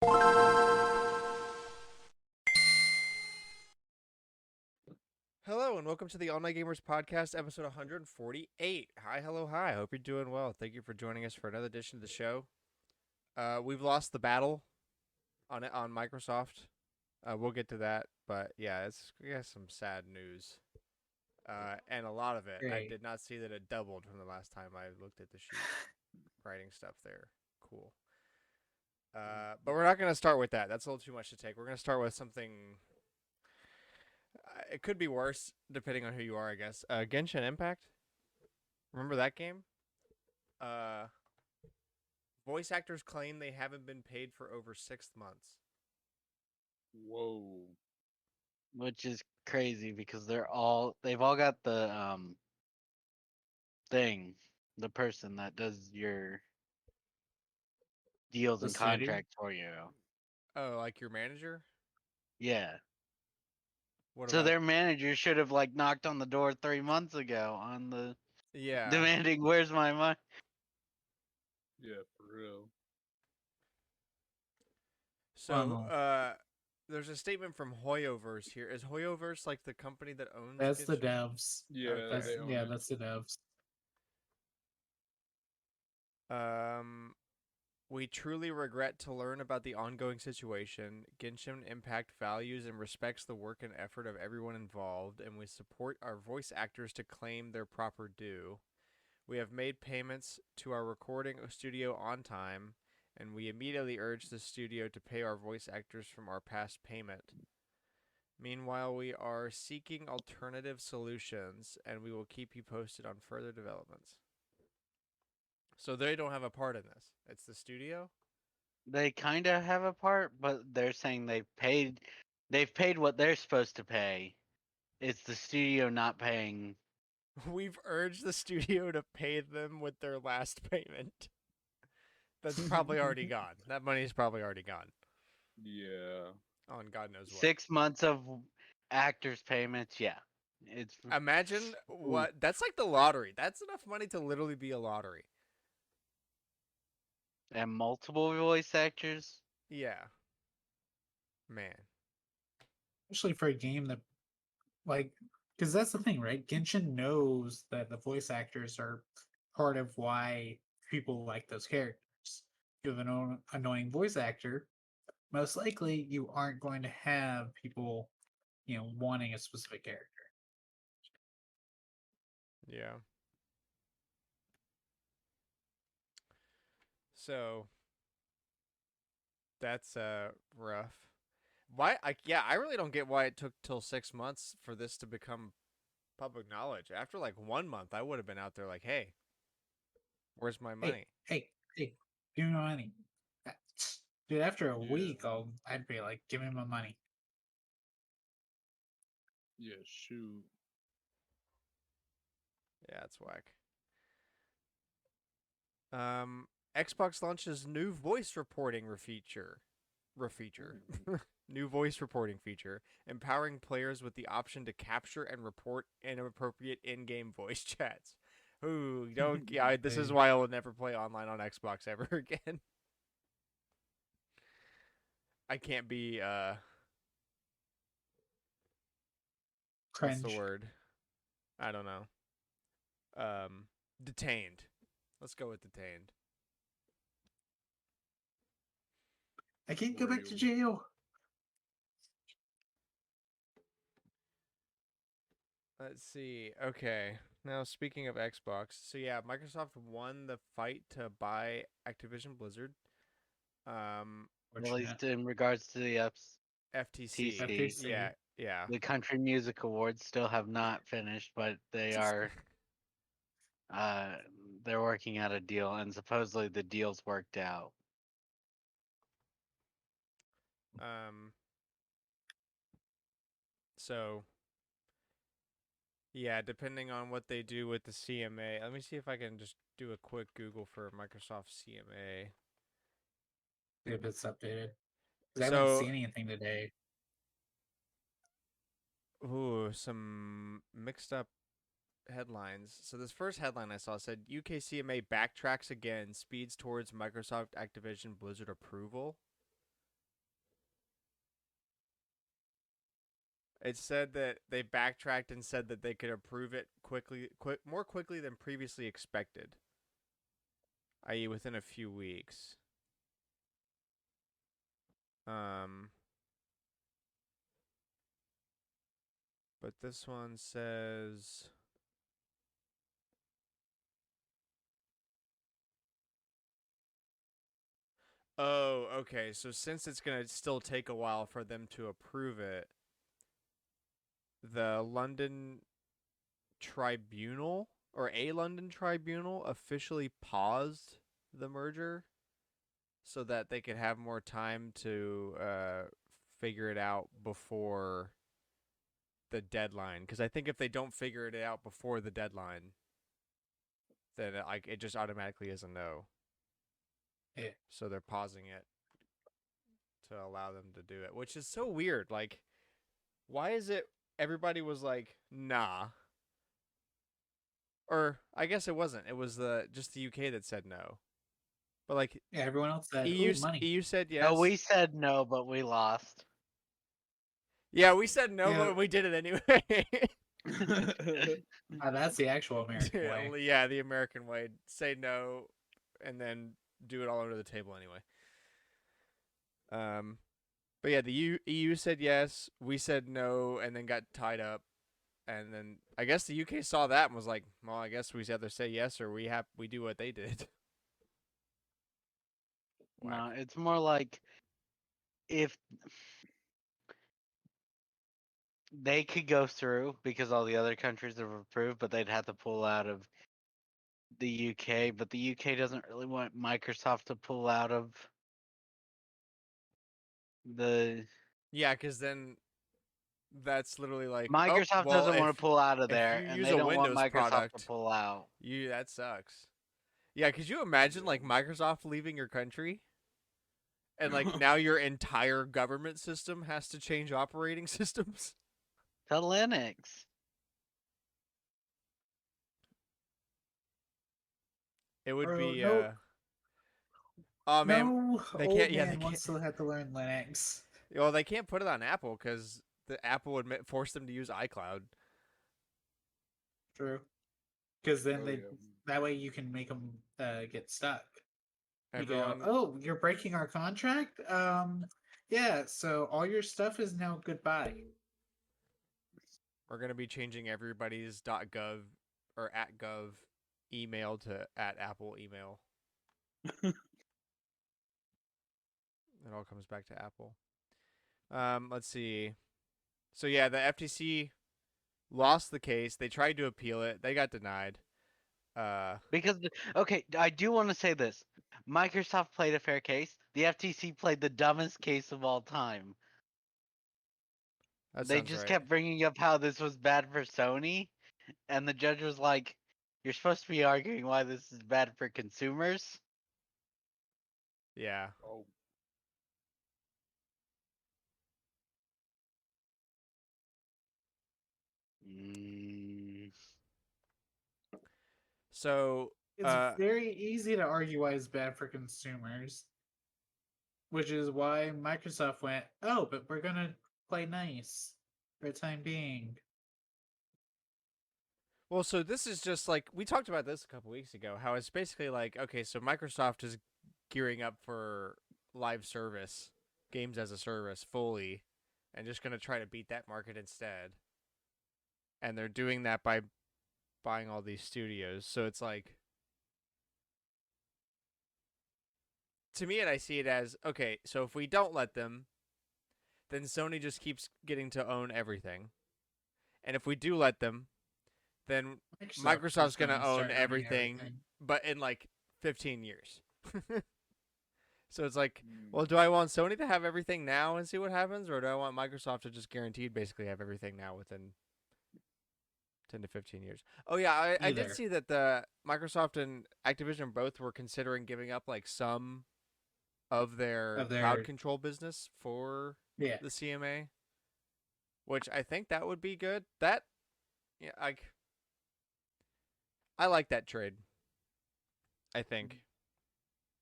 Hello and welcome to the All Night Gamers Podcast, episode 148. Hi, hello, hi. Hope you're doing well. Thank you for joining us for another edition of the show. We've lost the battle on Microsoft. We'll get to that, but yeah, it's some sad news. And a lot of it, I Great. did not see that it doubled from the last time I looked at the sheet. Writing stuff there, cool. But we're not going to start with that. That's a little too much to take. We're going to start with something. It could be worse depending on who you are, I guess. Genshin Impact. Remember that game? Uh, Voice actors claim they haven't been paid for over 6 months. Whoa. Which is crazy because they've all got the thing, the person that does your deals The and city? contracts for you. Oh, like your manager? Yeah. What So about? their manager should have like knocked on the door 3 months ago on the Yeah. demanding where's my money. Yeah, for real. So, Wow. there's a statement from Hoyoverse here. Is Hoyoverse like the company that owns? That's the Genshin? devs. Yeah, Okay. they own it. That's the devs. We truly regret to learn about the ongoing situation. Genshin Impact values and respects the work and effort of everyone involved, and we support our voice actors to claim their proper due. We have made payments to our recording studio on time, and we immediately urge the studio to pay our voice actors from our past payment. Meanwhile, we are seeking alternative solutions, and we will keep you posted on further developments. So they don't have a part in this. It's the studio? They kind of have a part, but they're saying they've paid what they're supposed to pay. It's the studio not paying. We've urged the studio to pay them with their last payment. That's probably already gone. That money's probably already gone. Yeah. On God knows what. 6 months of actors' payments. Yeah. It's Imagine what. That's like the lottery. That's enough money to literally be a lottery. and multiple voice actors. Yeah. Man. Especially for a game that, like, because that's the thing, right? Genshin knows that the voice actors are part of why people like those characters. You have an annoying voice actor, most likely you aren't going to have people, wanting a specific character. Yeah. So that's rough. Why? I really don't get why it took till 6 months for this to become public knowledge. After like 1 month, I would have been out there like, "Hey, where's my money?" Hey, give me my money. Uh, Dude, after a Yeah. week, I'd be like, give me my money. Yeah, shoot. Yeah, it's whack. Xbox launches new voice reporting feature. New voice reporting feature, empowering players with the option to capture and report inappropriate in-game voice chats. Ooh, don't. Yeah, this is why I will never play online on Xbox ever again. I can't be. What's the Cringe. word? I don't know. Detained. Let's go with detained. I can't go back to Real. jail. Let's see. Okay. Now, speaking of Xbox, so yeah, Microsoft won the fight to buy Activision Blizzard. At least in regards to the FTC. FTC. Yeah, yeah. The Country Music Awards still have not finished, but they are they're working out a deal, and supposedly the deal's worked out. So yeah, depending on what they do with the CMA. Let me see if I can just do a quick Google for Microsoft CMA. If it's updated. 'Cause I haven't seen anything today. Ooh, some mixed up headlines. So this first headline I saw said UK CMA backtracks again, speeds towards Microsoft Activision Blizzard approval. It said that they backtracked and said that they could approve it more quickly than previously expected, i.e., within a few weeks. But this one says. Oh, okay. So since it's going to still take a while for them to approve it, the London Tribunal or a London Tribunal officially paused the merger so that they could have more time to figure it out before the deadline. Because I think if they don't figure it out before the deadline, then it just automatically is a no. Yeah. So they're pausing it to allow them to do it, which is so weird. Like, why is it everybody was like, nah? Or I guess it wasn't. It was just the UK that said no. But like Yeah, everyone else said, EU, "Ooh, money." EU said yes. No, we said no, but we lost. Yeah, we said no, Yeah. but we did it anyway. That's the actual American way. Yeah, the American way. Say no, and then do it all under the table anyway. But yeah, the EU said yes. We said no, and then got tied up. And then I guess the UK saw that and was like, "Well, I guess we either say yes or we do what they did." No, it's more like if they could go through because all the other countries have approved, but they'd have to pull out of the UK. But the UK doesn't really want Microsoft to pull out of the. Yeah, because then that's literally like Microsoft doesn't want to pull out of if there, you and use they a don't want Windows Microsoft product, to pull out. that sucks. Yeah, could you imagine like Microsoft leaving your country? And like now your entire government system has to change operating systems? To Linux. It would Bro, be no, oh man, no they old can't yeah, they man can't. wants to have to learn Linux. Well, they can't put it on Apple cuz the Apple would force them to use iCloud. True, because then Oh, they yeah. that way you can make them get stuck. You go, Everyone "Oh, you're breaking our contract." Yeah. So all your stuff is now goodbye. we're going to be changing everybody's .gov or @gov email to @Apple email. It all comes back to Apple. Let's see. So yeah, the FTC lost the case. They tried to appeal it. They got denied. Because okay, I do want to say this. Microsoft played a fair case. The FTC played the dumbest case of all time. That They sounds just right. kept bringing up how this was bad for Sony, and the judge was like, "You're supposed to be arguing why this is bad for consumers." Yeah. Oh, Mm. So It's very easy to argue why it's bad for consumers, which is why Microsoft went, "Oh, but we're gonna play nice for the time being." well, so this is just like we talked about this a couple weeks ago. How it's basically like, okay, so Microsoft is gearing up for live service, games as a service, fully, and just gonna try to beat that market instead. And they're doing that by buying all these studios. So it's like, to me, and I see it as okay. So if we don't let them, then Sony just keeps getting to own everything, and if we do let them, then Microsoft's is gonna own start owning everything, everything. but in like 15 years. So it's like, mm, well, do I want Sony to have everything now and see what happens, or do I want Microsoft to just guaranteed basically have everything now within 10 to 15 years? Oh yeah, I did Either. see that the Microsoft and Activision both were considering giving up like some of their cloud control business for Yeah. the CMA, which I think that would be good. That yeah, I like that trade. I think.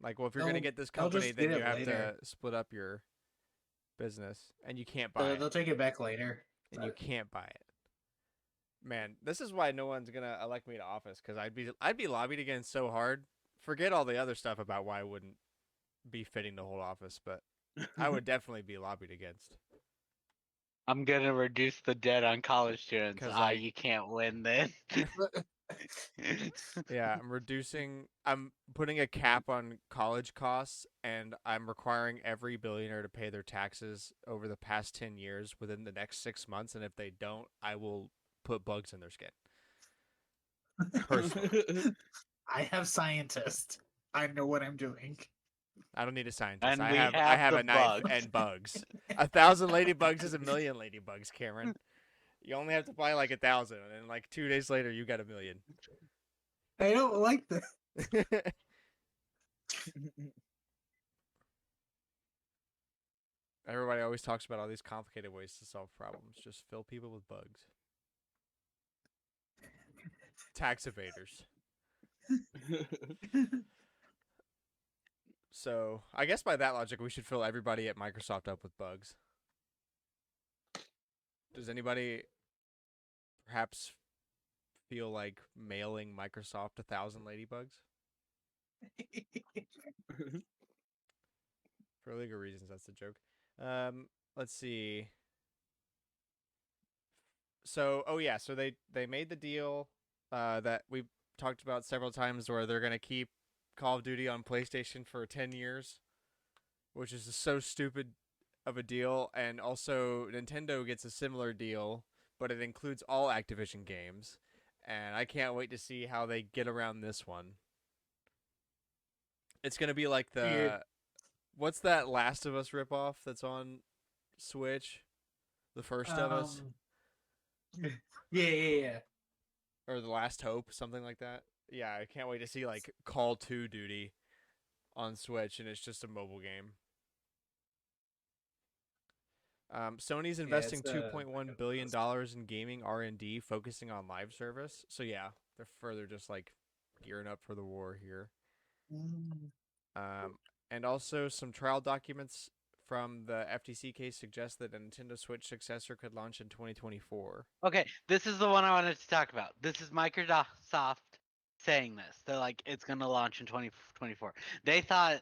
Like, well, if you're gonna get this they'll company, just then get you it have later. to split up your business, and you can't buy They'll take it back later. and you can't buy it. Man, this is why no one's gonna elect me to office, because I'd be lobbied against so hard. Forget all the other stuff about why I wouldn't be fitting to hold office, but I would definitely be lobbied against. I'm gonna reduce the debt on college students. 'Cause, like- You can't win then. Yeah, I'm putting a cap on college costs, and I'm requiring every billionaire to pay their taxes over the past 10 years within the next 6 months, and if they don't, I will put bugs in their skin. Personally. I have scientists. I know what I'm doing. I don't need a scientist. And I we have have a the knife bugs. and bugs. 1,000 ladybugs is 1,000,000 ladybugs, Cameron. You only have to buy like 1,000, and like 2 days later, you got 1,000,000. I don't like that. Everybody always talks about all these complicated ways to solve problems. Just fill people with bugs. Tax evaders. So, I guess by that logic, we should fill everybody at Microsoft up with bugs. Does anybody perhaps feel like mailing Microsoft 1,000 ladybugs? For legal reasons, that's the joke. Let's see. So, so they made the deal that we've talked about several times, where they're gonna keep Call of Duty on PlayStation for 10 years, which is so stupid of a deal. And also, Nintendo gets a similar deal, but it includes all Activision games. And I can't wait to see how they get around this one. It's gonna be like what's that Last of Us ripoff that's on Switch? The First of Us, Yeah. or The Last Hope, something like that. Yeah, I can't wait to see like Call to Duty on Switch, and it's just a mobile game. Sony's investing it's, $2.1 billion in gaming R&D, focusing on live service. So yeah, they're further just like gearing up for the war here. And also some trial documents from the FTC case suggest that a Nintendo Switch successor could launch in 2024. Okay, this is the one I wanted to talk about. This is Microsoft saying this. They're like, it's gonna launch in 2024. They thought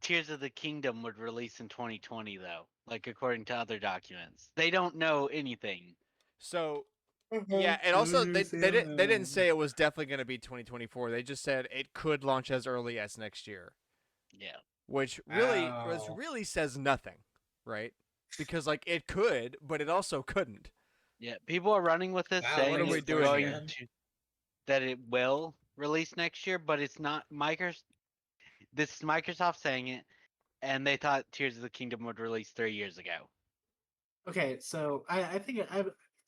Tears of the Kingdom would release in 2020, though. Like according to other documents, they don't know anything. So yeah, and also they didn't say it was definitely going to be 2024. They just said it could launch as early as next year. Yeah. Which Ow. really says nothing, right? Because like it could, but it also couldn't. Yeah, people are running with this, Wow, saying what are we it's doing going here? that it will release next year, but it's not. This is Microsoft saying it, and they thought Tears of the Kingdom would release 3 years ago. Okay, so I think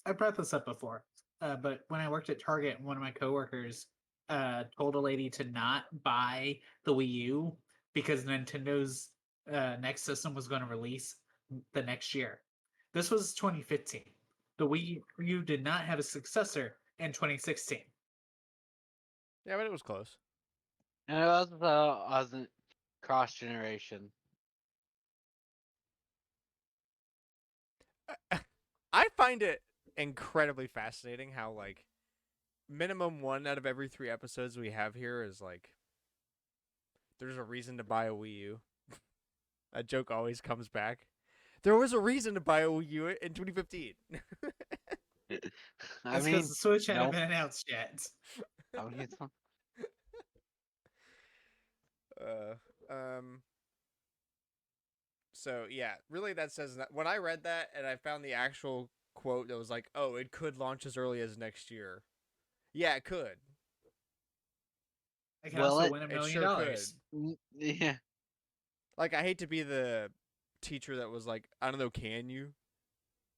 I brought this up before, but when I worked at Target, one of my coworkers told a lady to not buy the Wii U because Nintendo's next system was going to release the next year. This was 2015. The Wii U did not have a successor in 2016. Yeah, but it was close. And it also wasn't cross generation. I find it incredibly fascinating how like minimum 1 out of every 3 episodes we have here is like there's a reason to buy a Wii U. That joke always comes back. There was a reason to buy a Wii U in 2015. That's because the Switch hadn't been announced yet. I mean, it's So yeah, really that says that. When I read that and I found the actual quote that was like, "Oh, it could launch as early as next year." Yeah, it could. I can Well, also it- win $1 It million. sure could. yeah. Like, I hate to be the teacher that was like, I don't know, can you?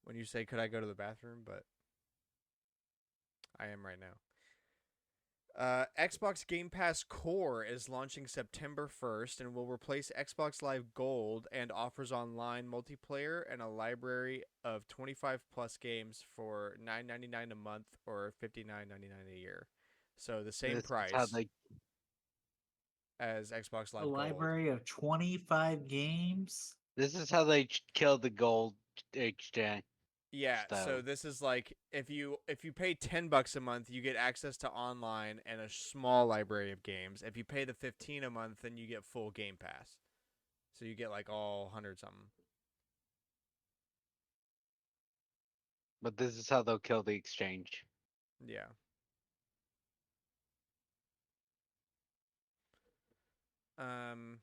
When you say, could I go to the bathroom? But I am right now. Xbox Game Pass Core is launching September 1st and will replace Xbox Live Gold and offers online multiplayer and a library of 25 plus games for $9.99 a month or $59.99 a year. So the same This is price how they- as Xbox Live A Gold. library of 25 games. This is how they killed the gold HJ. Yeah, so So this is like if you pay $10 a month, you get access to online and a small library of games. If you pay the 15 a month, then you get full Game Pass. So you get like all 100 something. but this is how they'll kill the exchange. Yeah. Um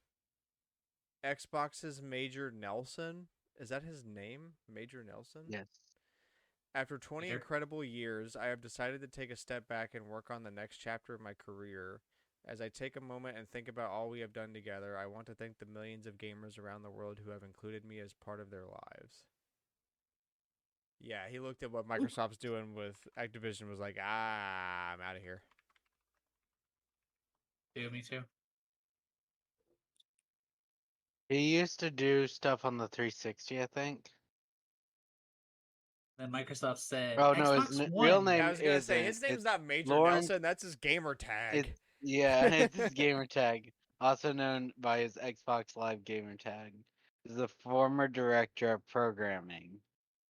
Xbox's Major Nelson, is that his name? Major Nelson? Yes. After 20 Major? incredible years, I have decided to take a step back and work on the next chapter of my career. As I take a moment and think about all we have done together, I want to thank the millions of gamers around the world who have included me as part of their lives. Yeah, he looked at what Microsoft's doing with Activision, was like, I'm out of here. Yeah, me too. He used to do stuff on the 360, I think. Then Microsoft said Oh no, his Xbox real One. Yeah, I name was gonna say his isn't. name's It's not Major Lawrence. Nelson. That's his gamer tag. It's his gamer tag, also known by his Xbox Live gamer tag. Is the former director of programming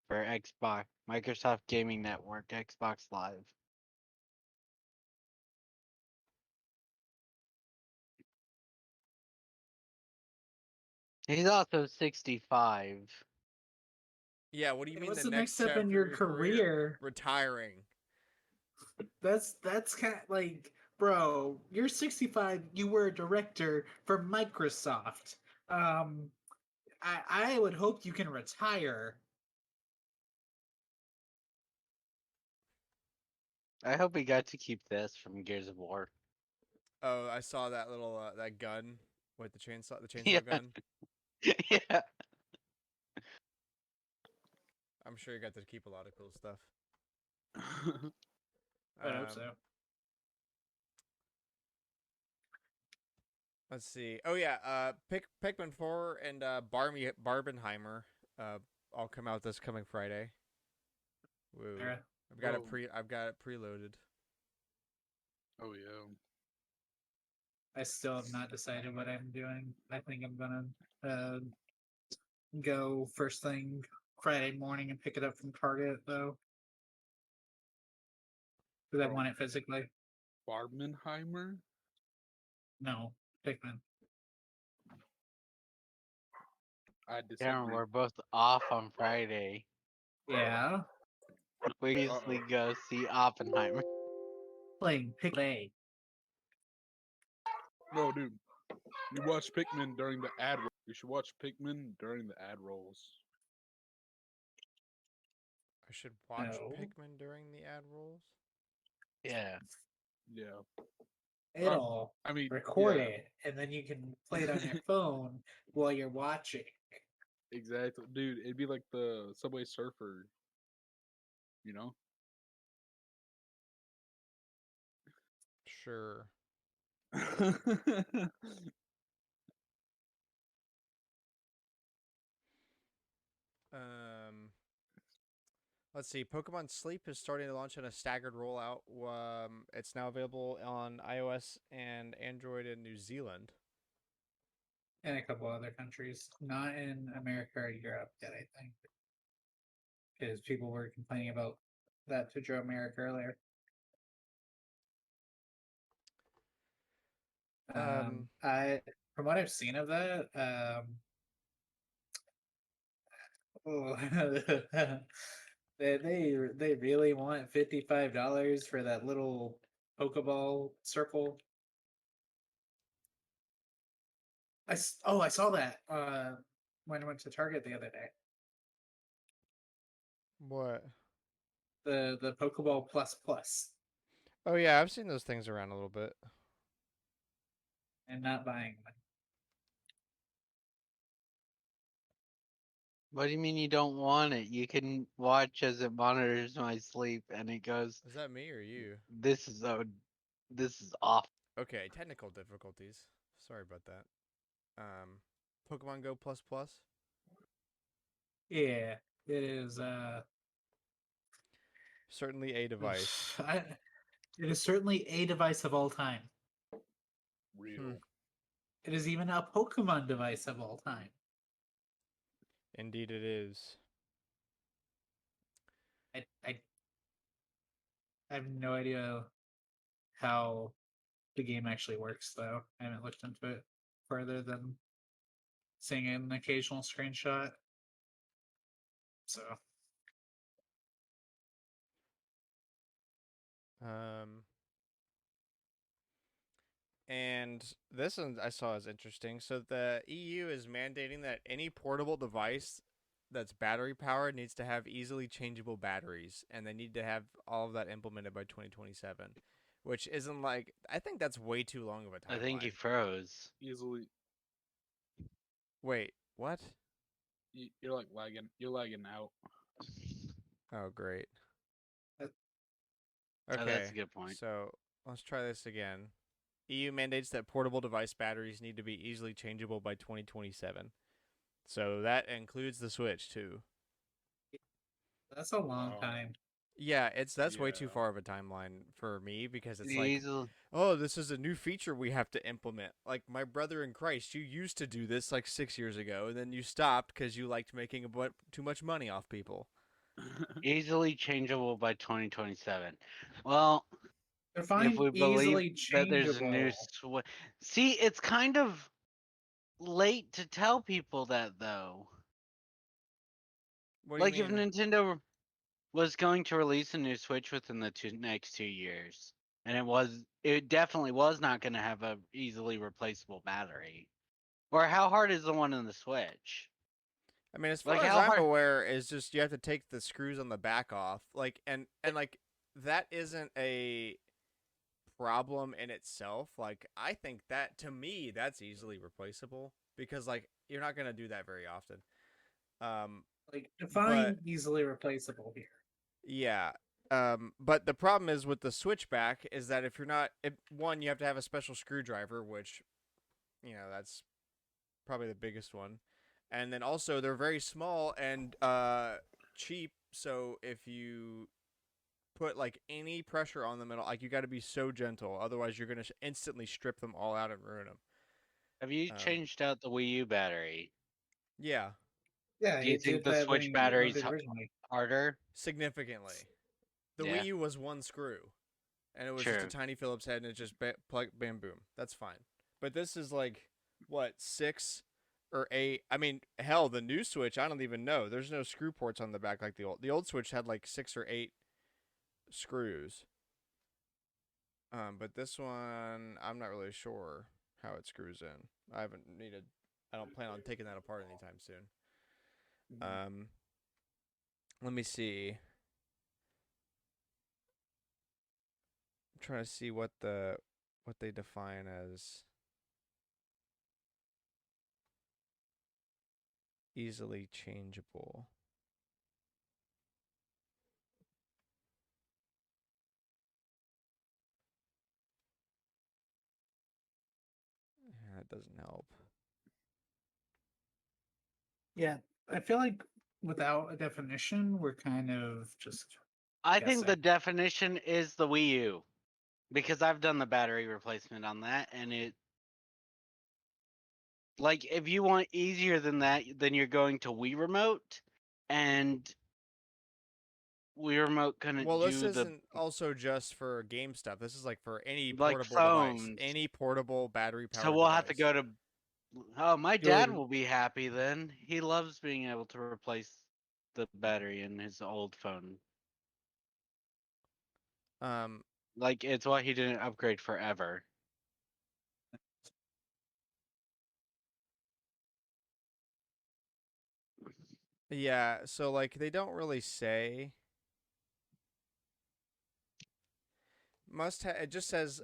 for Xbox, Microsoft Gaming Network, Xbox Live. He's also 65. Yeah, what do you Hey, mean what's the the next next step chapter in of your your career? career? Retiring. That's kind of like, bro, you're 65. You were a director for Microsoft. Um, I would hope you can retire. I hope he got to keep this from Gears of War. Oh, I saw that little that gun with the chainsaw Yeah. gun. Yeah. I'm sure you got to keep a lot of cool stuff. I hope so. Let's see. Oh yeah, Pikmin 4 and Barbenheimer all come out this coming Friday. Woo. Yeah. Whoa. I've got it preloaded. Oh yeah. I still have not decided what I'm doing. I think I'm gonna go first thing Friday morning and pick it up from Target though, because I Bro, want it physically. Barbenheimer? No, Pikmin. I Cameron, disagree. we're both off on Friday. Yeah, We usually go see Oppenheimer. playing Pikmin. No, dude. You watch Pikmin during the ad roll. You should watch Pikmin during the ad rolls. I should watch No, Pikmin during the ad rolls. Yeah. Yeah. it'll I mean, record yeah, it, and then you can play it on your phone while you're watching. exactly. Dude, it'd be like the Subway Surfer, you know? Sure. Um, let's see. Pokemon Sleep is starting to launch in a staggered rollout. It's now available on iOS and Android in New Zealand. And a couple other countries, not in America or Europe yet, I think, because people were complaining about that to Joe Merrick earlier. I from what I've seen of that, oh, they really want $55 for that little Pokeball circle. I saw that when I went to Target the other day. What? The Pokeball Plus Plus, Oh yeah, I've seen those things around a little bit. and not buying one. What do you mean you don't want it? You can watch as it monitors my sleep and it goes, Is that me or you? this is off. Okay, technical difficulties. Sorry about that. Pokemon Go Plus Plus. Yeah, it is. Certainly a device. It is certainly a device of all time. Real. It is even a Pokemon device of all time. Indeed, it is. I have no idea how the game actually works, though. I haven't looked into it further than seeing an occasional screenshot. So Um, and this one I saw is interesting. So the EU is mandating that any portable device that's battery powered needs to have easily changeable batteries, and they need to have all of that implemented by 2027, which isn't like I think that's way too long of a I think he timeline. froze. Easily, Wait, what? you're like lagging. You're lagging out. Oh, great. That- Oh, that's Okay, a good point. so let's try this again. EU mandates that portable device batteries need to be easily changeable by 2027. So that includes the Switch too. that's a long Wow. time. Yeah, that's way too Yeah. far of a timeline for me because it's like, Easily. oh, this is a new feature we have to implement. Like my brother in Christ, you used to do this like 6 years ago, and then you stopped because you liked making too much money off people. Easily changeable by 2027. Well, if Define we believe easily that there's a new changeable. See, it's kind of late to tell people that though. What do you Like if mean? Nintendo was going to release a new Switch within the next 2 years, and it definitely was not going to have a easily replaceable battery. Or how hard is the one in the Switch? I mean, as far Like as how I'm hard? aware, is just you have to take the screws on the back off, like, and like that isn't a problem in itself. Like, I think that to me, that's easily replaceable because like you're not gonna do that very often. Um, Like but define easily replaceable here. yeah. But the problem is with the switchback is that if you're not, one, you have to have a special screwdriver, which, that's probably the biggest one. And then also they're very small and cheap. So if you put like any pressure on them, like you got to be so gentle, otherwise you're gonna instantly strip them all out and ruin them. Have you changed out the Wii U battery? Yeah, Yeah, Do you you think did the that when Switch you owned battery's it originally. harder? significantly. The Yeah. Wii U was one screw, and it was just a True. tiny Phillips head, and it just plug, bam, boom. That's fine. But this is like what 6 or 8. I mean, hell, the new Switch, I don't even know. There's no screw ports on the back like the old. The old Switch had like 6 or 8 screws. But this one, I'm not really sure how it screws in. I haven't needed. I don't plan on taking that apart anytime soon. Mhm. Let me see. I'm trying to see what they define as easily changeable. Yeah, that doesn't help. Yeah, I feel like without a definition, we're kind of just I think the guessing. definition is the Wii U. Because I've done the battery replacement on that, and like if you want easier than that, then you're going to Wii Remote, and Wii Remote couldn't Well, this do the isn't also just for game stuff. This is like for any like portable device, phones. any portable battery So powered we'll have to device. go to. Oh, my dad Good. will be happy then. He loves being able to replace the battery in his old phone. Um, Like it's why he didn't upgrade forever. yeah. So like they don't really say must have. It just says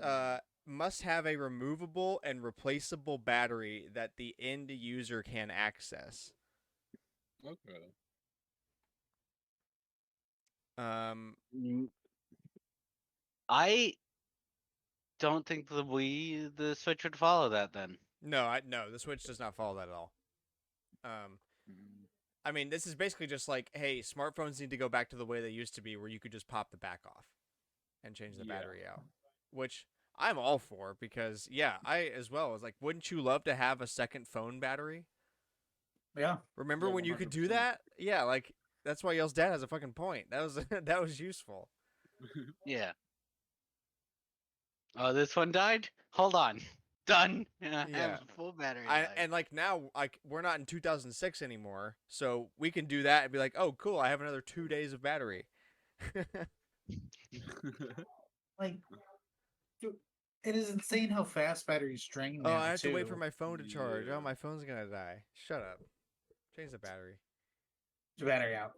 must have a removable and replaceable battery that the end user can access. Okay. Mm, I don't think the Switch would follow that then. No, the Switch does not follow that at all. Um, Mhm. I mean, this is basically just like, hey, smartphones need to go back to the way they used to be, where you could just pop the back off and change the Yeah. battery out, which I'm all for because, yeah, I as well was like, wouldn't you love to have a second phone battery? Yeah. Remember Yeah, when you could do 100%. that? Yeah, like that's why y'all's dad has a fucking point. That was that was useful. Yeah. Oh, this one died? Hold on. Done. I have Yeah. a full battery I life. and like now, like we're not in 2006 anymore, so we can do that and be like, oh, cool, I have another 2 days of battery. Like, dude, it is insane how fast batteries drain Oh, now I have to wait for too. my phone to charge. Yeah. Oh, my phone's gonna die. Shut up. Change the battery. Battery out.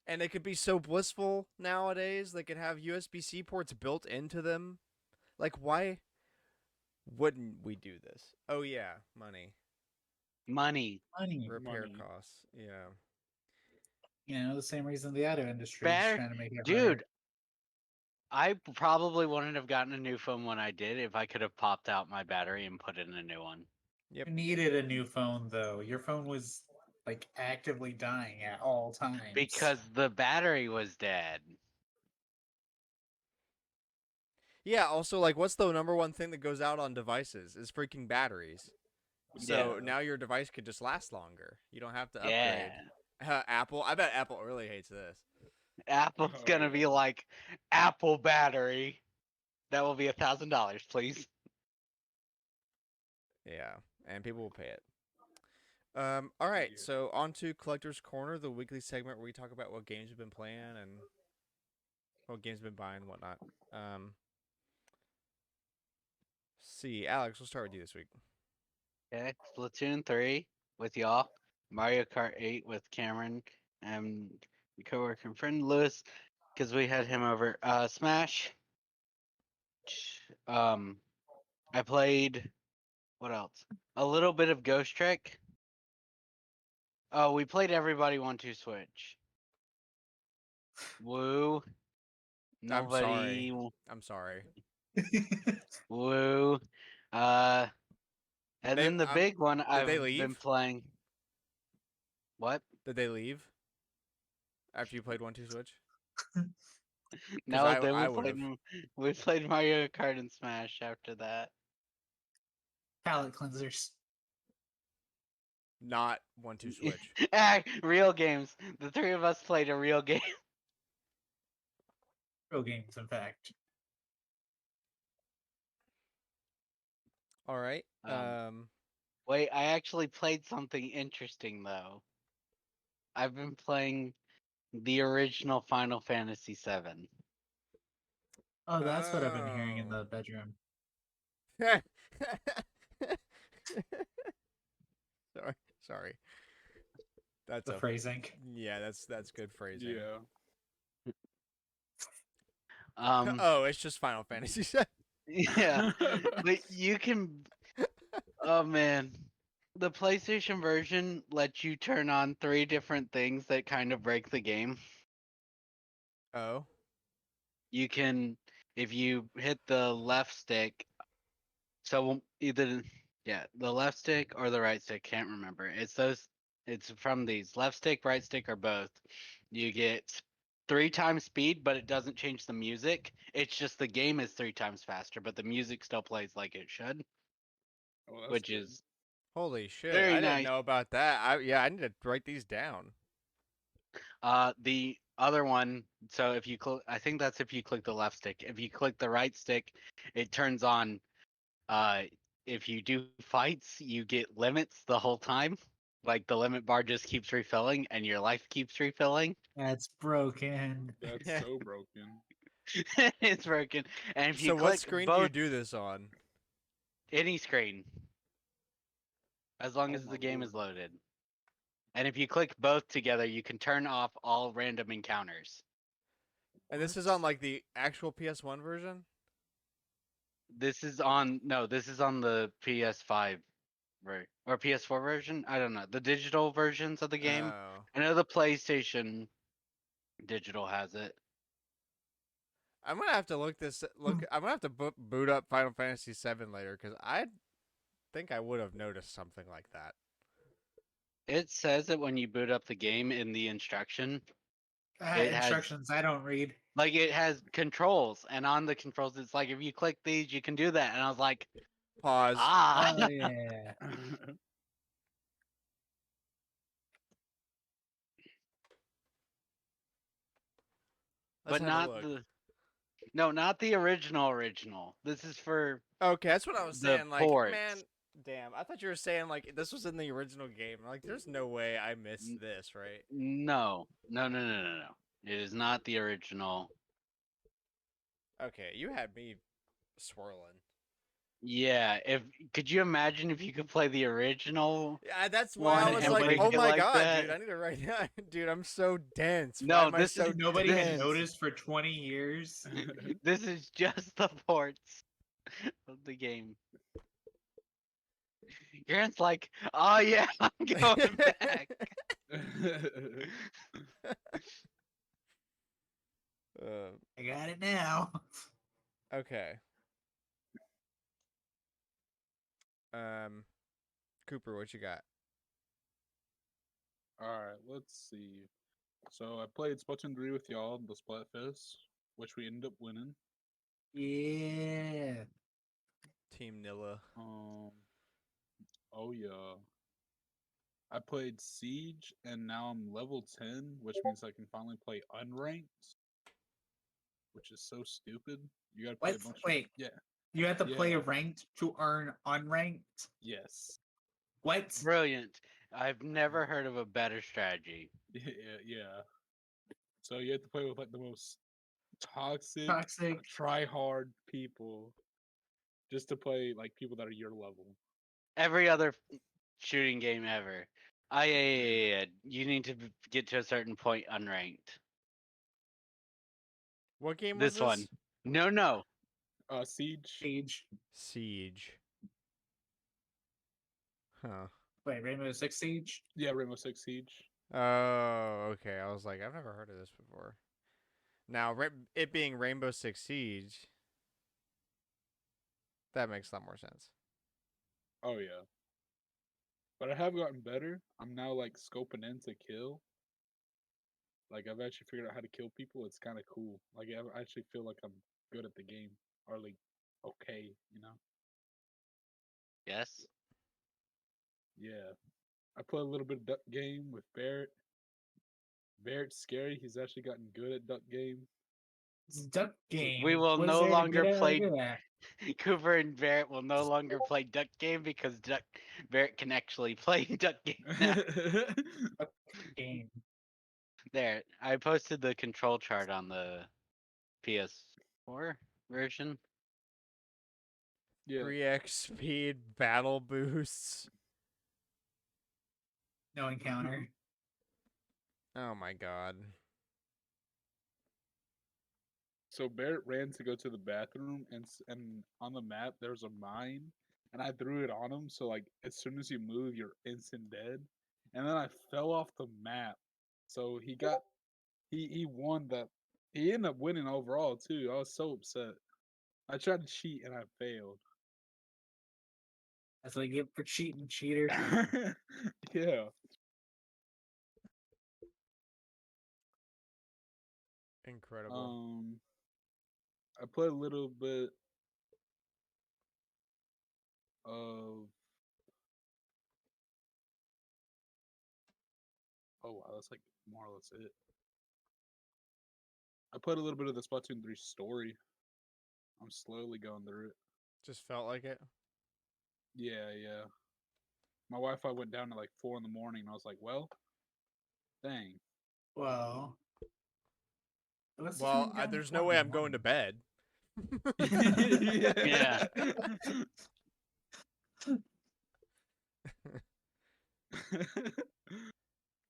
And it could be so blissful nowadays. They could have USB-C ports built into them. Like, why wouldn't we do this? Oh yeah, money, Money. Money. repair Money. costs. Yeah. The same reason the auto industry is Battery. trying to make it Dude, harder. I probably wouldn't have gotten a new phone when I did if I could have popped out my battery and put in a new one. Yep. You needed a new phone though. Your phone was like actively dying at all times. Because the battery was dead. Yeah. Also, like, what's the number one thing that goes out on devices? Is freaking batteries. So Yeah. now your device could just last longer. You don't have to Yeah. upgrade. Apple. I bet Apple really hates this. Apple's Oh, gonna yeah. be like, Apple battery. That will be $1,000, please. Yeah, and people will pay it. All right, Yeah. so on to Collector's Corner, the weekly segment where we talk about what games we've been playing and what games we've been buying and whatnot. See, Alex, we'll start with you this week. Okay, Splatoon 3 with y'all. Mario Kart 8 with Cameron and your coworker and friend Lewis, because we had him over. Smash. I played. What else? A little bit of Ghost Trick. Oh, we played Everybody Want to Switch. Woo. I'm sorry. Nobody. I'm sorry. Woo. Uh, and They then the big one did they I've been leave? playing. What? Did they leave after you played 1-2 Switch? Because No, then I would have we played Mario Kart and Smash after that. Palette cleansers. not 1-2 Switch. Real games. The three of us played a real game. Real games, in fact. All right. Wait, I actually played something interesting though. I've been playing the original Final Fantasy VII. Oh, that's what I've been hearing in Oh. the bedroom. Sorry. That's The a phrasing. yeah. That's good phrasing. Yeah. Oh, it's just Final Fantasy VII. Yeah, but you can. Oh man, the PlayStation version lets you turn on 3 different things that kind of break the game. Oh. You can, if you hit the left stick, so either the left stick or the right stick, can't remember. It's from these left stick, right stick, or both. You get 3 times speed, but it doesn't change the music. It's just the game is 3 times faster, but the music still plays like it should, Oh, that's which good. is Holy shit! very I didn't nice. know about that. I need to write these down. The other one, so if you I think that's if you click the left stick. If you click the right stick, it turns on. Uh, if you do fights, you get limits the whole time. Like the limit bar just keeps refilling, and your life keeps refilling. That's broken. That's so broken. It's broken. And if you So what click screen do you both, do this on? any screen, as long Oh as my the game is lord. loaded. And if you click both together, you can turn off all random encounters. And this is on like the actual PS1 version. This is on the PS5 or PS4 version. I don't know the digital versions of the game. Oh. I know the PlayStation digital has it. I'm gonna have to look this. I'm gonna have to boot up Final Fantasy VII later because I think I would have noticed something like that. It says it when you boot up the game in the instruction. It has Instructions I don't read. like it has controls, and on the controls, it's like if you click these, you can do that. And I was like, Pause. ah, Oh yeah. but have a not look. not the original. This is for Okay, that's what I was the saying. Like, ports. man, damn, I thought you were saying like this was in the original game. Like, there's no way I missed this, right? No. It is not the original. Okay, you had me swirling. Yeah, could you imagine if you could play the original? Yeah, that's why I One was and like, make oh it my like god, that? dude, I need to write down. Dude, I'm so dense. Why No, am I this is so Nobody dense? had noticed for 20 years. This is just the ports of the game. Grant's like, oh yeah, I'm going back. I got it now. Okay. Cooper, what you got? All right, let's see. So I played Splatoon 3 with y'all, the Splatfest, which we ended up winning. Yeah. Team Nilla. Oh yeah. I played Siege, and now I'm level 10, which means I can finally play unranked, which is so stupid. You gotta play What? a bunch Wait. of yeah. You have to play Yeah. ranked to earn unranked? Yes. What? Brilliant. I've never heard of a better strategy. Yeah. So you have to play with like the most toxic, Toxic. try hard people just to play like people that are your level. Every other shooting game ever. Yeah. You need to get to a certain point unranked. What game was This one. this? No. Siege. Siege. Siege. Huh. Wait, Rainbow Six Siege? Yeah, Rainbow Six Siege. Oh, okay. I was like, I've never heard of this before. Now, it being Rainbow Six Siege, that makes a lot more sense. Oh yeah. But I have gotten better. I'm now like scoping in to kill. Like I've actually figured out how to kill people. It's kind of cool. Like I actually feel like I'm good at the game, or like okay, you know? Yes. Yeah. I play a little bit of duck game with Barrett. Barrett's scary. He's actually gotten good at duck game. It's a duck game. We will What is no there to longer get out play. of that? Cooper and Barrett will no longer play Duck Game because Barrett can actually play Duck Game now. Duck game. There, I posted the control chart on the PS4 version. Yeah. 3x speed battle boosts. No encounter. Oh my god. So Barrett ran to go to the bathroom, and on the map there's a mine, and I threw it on him. So like as soon as you move, you're instant dead. And then I fell off the map. So he won that. He ended up winning overall too. I was so upset. I tried to cheat and I failed. That's what you get for cheating, cheater. Yeah. Incredible. I played a little bit of. Oh wow, that's like more or less it. I played a little bit of the Splatoon 3 story. I'm slowly going through it. Just felt like it. Yeah. My Wi-Fi went down to like 4 in the morning, and I was like, "Well, dang." Well. Let's Well, turn down there's the no way I'm volume. going to bed. Yeah.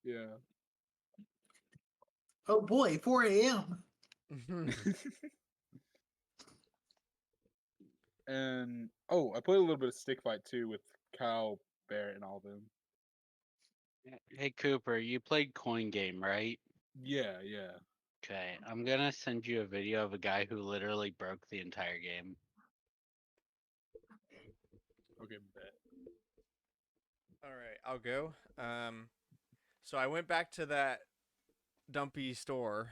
Yeah. Oh boy, 4 a.m. And I played a little bit of Stick Fight too with Kyle, Barrett, and all them. Hey Cooper, you played Coin Game, right? Yeah. Okay, I'm gonna send you a video of a guy who literally broke the entire game. Okay, bet. All right, I'll go. So I went back to that dumpy store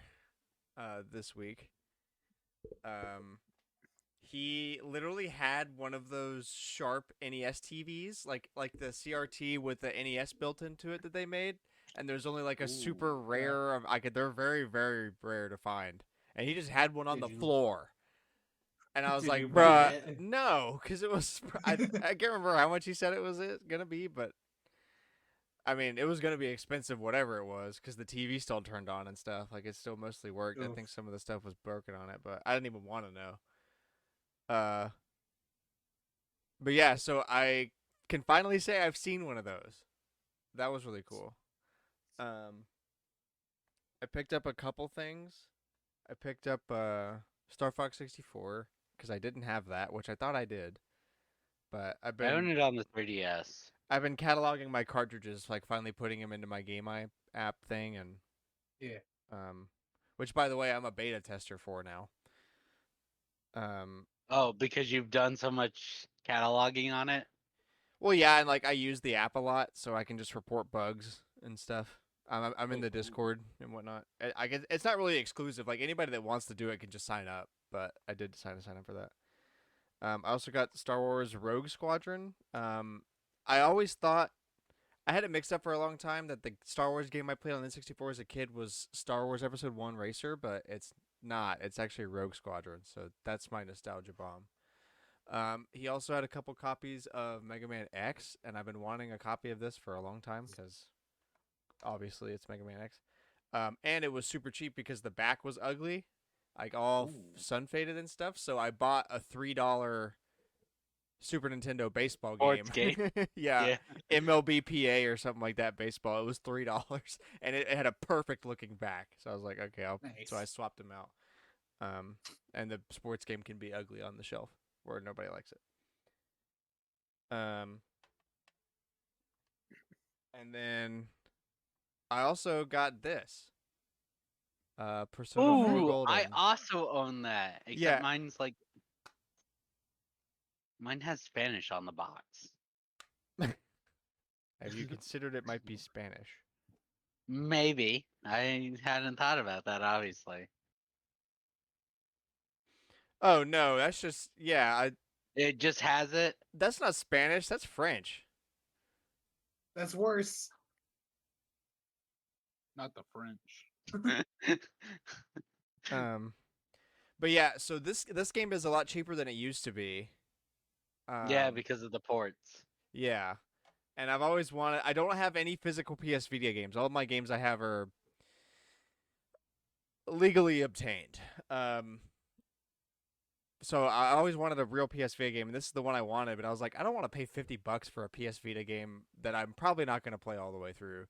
this week. He literally had one of those sharp NES TVs, like the CRT with the NES built into it that they made, and there's only like a super Ooh, yeah. rare. They're very very rare to find, and he just had one on Did the you- floor. And I was Did like, you buy bruh, it? no, because it was, I can't remember how much he said it was going to be, but I mean, it was going to be expensive, whatever it was, because the TV still turned on and stuff. Like, it still mostly worked. I Oof. think some of the stuff was broken on it, but I didn't even want to know. But yeah, so I can finally say I've seen one of those. That was really cool. I picked up a couple things. I picked up Star Fox 64 because I didn't have that, which I thought I did. But I own it on the 3DS. I've been cataloging my cartridges, like finally putting them into my Game Eye app thing, and Yeah. which by the way I'm a beta tester for now. Oh, because you've done so much cataloging on it? Well, yeah, and like I use the app a lot, so I can just report bugs and stuff. I'm in the cool. Discord and whatnot. I guess it's not really exclusive. Like anybody that wants to do it can just sign up, but I did decide to sign up for that. I also got Star Wars Rogue Squadron. I always thought I had it mixed up for a long time that the Star Wars game I played on the N64 as a kid was Star Wars Episode 1 Racer, but it's not. It's actually Rogue Squadron, so that's my nostalgia bomb. He also had a couple copies of Mega Man X, and I've been wanting a copy of this for a long time because obviously it's Mega Man X. And it was super cheap because the back was ugly, like all sun faded and stuff. So I bought a $3 Super Nintendo baseball game. Sports game. Yeah, MLBPA or something like that baseball. It was $3, and it had a perfect looking back. So I was like, okay, so I Nice. swapped them out. And the sports game can be ugly on the shelf where nobody likes it. And then I also got this. Persona 4 Ooh, Golden. I also own that. Except Yeah. mine's like mine has Spanish on the box. Have you considered it might be Spanish? Maybe. I hadn't thought about that, obviously. Oh no, that's just It just has it. that's not Spanish, that's French. That's worse. Not the French. But yeah, so this game is a lot cheaper than it used to be. Yeah, because of the ports. Yeah. And I've always wanted I don't have any physical PS Vita games. All of my games I have are legally obtained. So I always wanted a real PS Vita game, and this is the one I wanted, but I was like, I don't want to pay $50 for a PS Vita game that I'm probably not going to play all the way through.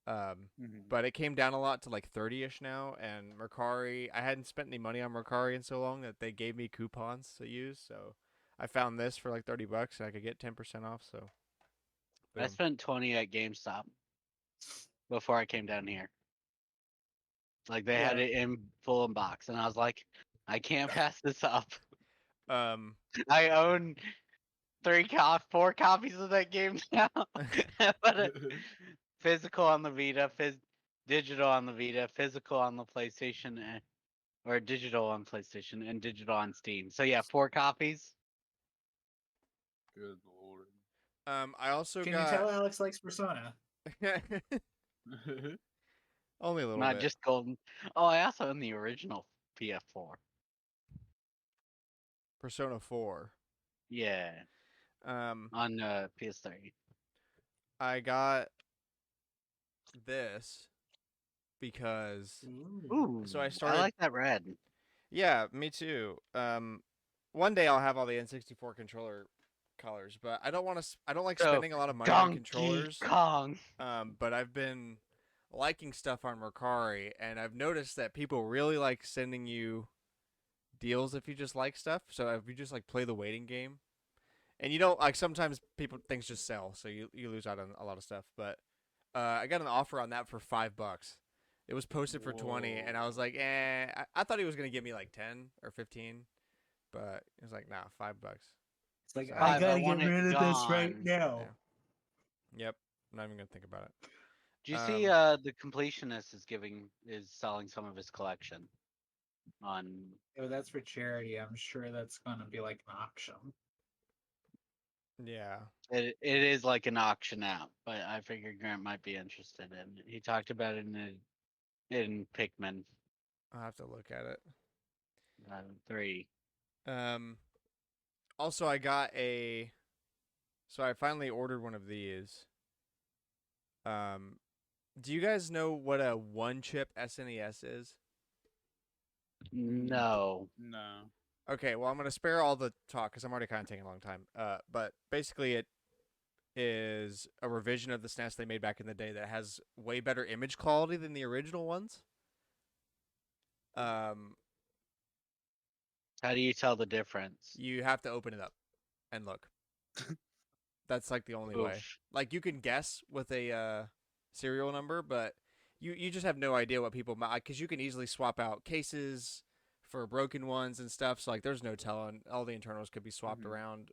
But it came down a lot to like 30-ish now, and Mercari, I hadn't spent any money on Mercari in so long that they gave me coupons to use, so I found this for like $30 and I could get 10% off, so I boom. spent 20 at GameStop before I came down here. Like they had Yeah. it in full in box, and I was like, I can't pass this up. Um I own 4 copies of that game now. But physical on the Vita, digital on the Vita, physical on the PlayStation, or digital on PlayStation, and digital on Steam. So yeah, 4 copies. Good lord. I also Can you got tell Alex likes Persona? only a little Not bit. just golden. Oh, I also own the original PF4. Persona 4. Yeah, Um on PS3. I got this because Ooh, so I I started like that red. Yeah, me too. One day I'll have all the N64 controller colors, but I don't want to. I don't like So, spending a lot of money on Donkey controllers. Kong. But I've been liking stuff on Mercari, and I've noticed that people really like sending you deals if you just like stuff. So if you just like play the waiting game, and you don't like sometimes things just sell, so you lose out on a lot of stuff. But I got an offer on that for $5. It was posted for 20, and I was like, I thought he was gonna give me like 10 or 15, but it was like, nah, $5. It's like, So- I gotta want get it rid of this right gone. now. Yeah. Yep, I'm not even gonna think about it. Do you see the completionist is selling some of his collection on If that's for charity, I'm sure that's gonna be like an auction. Yeah, it is like an auction app, but I figured Grant might be interested in it. He talked about it in Pikmin. I'll have to look at it. 3. Also, I got a. So I finally ordered one of these. Do you guys know what a one-chip SNES is? No. No. Okay, well, I'm gonna spare all the talk because I'm already kind of taking a long time. But basically, it is a revision of the SNES they made back in the day that has way better image quality than the original ones. How do you tell the difference? You have to open it up and look. That's like the only way. Oof. Like you can guess with a serial number, but you just have no idea what people might, because you can easily swap out cases for broken ones and stuff. So like there's no telling. All the internals could be swapped around.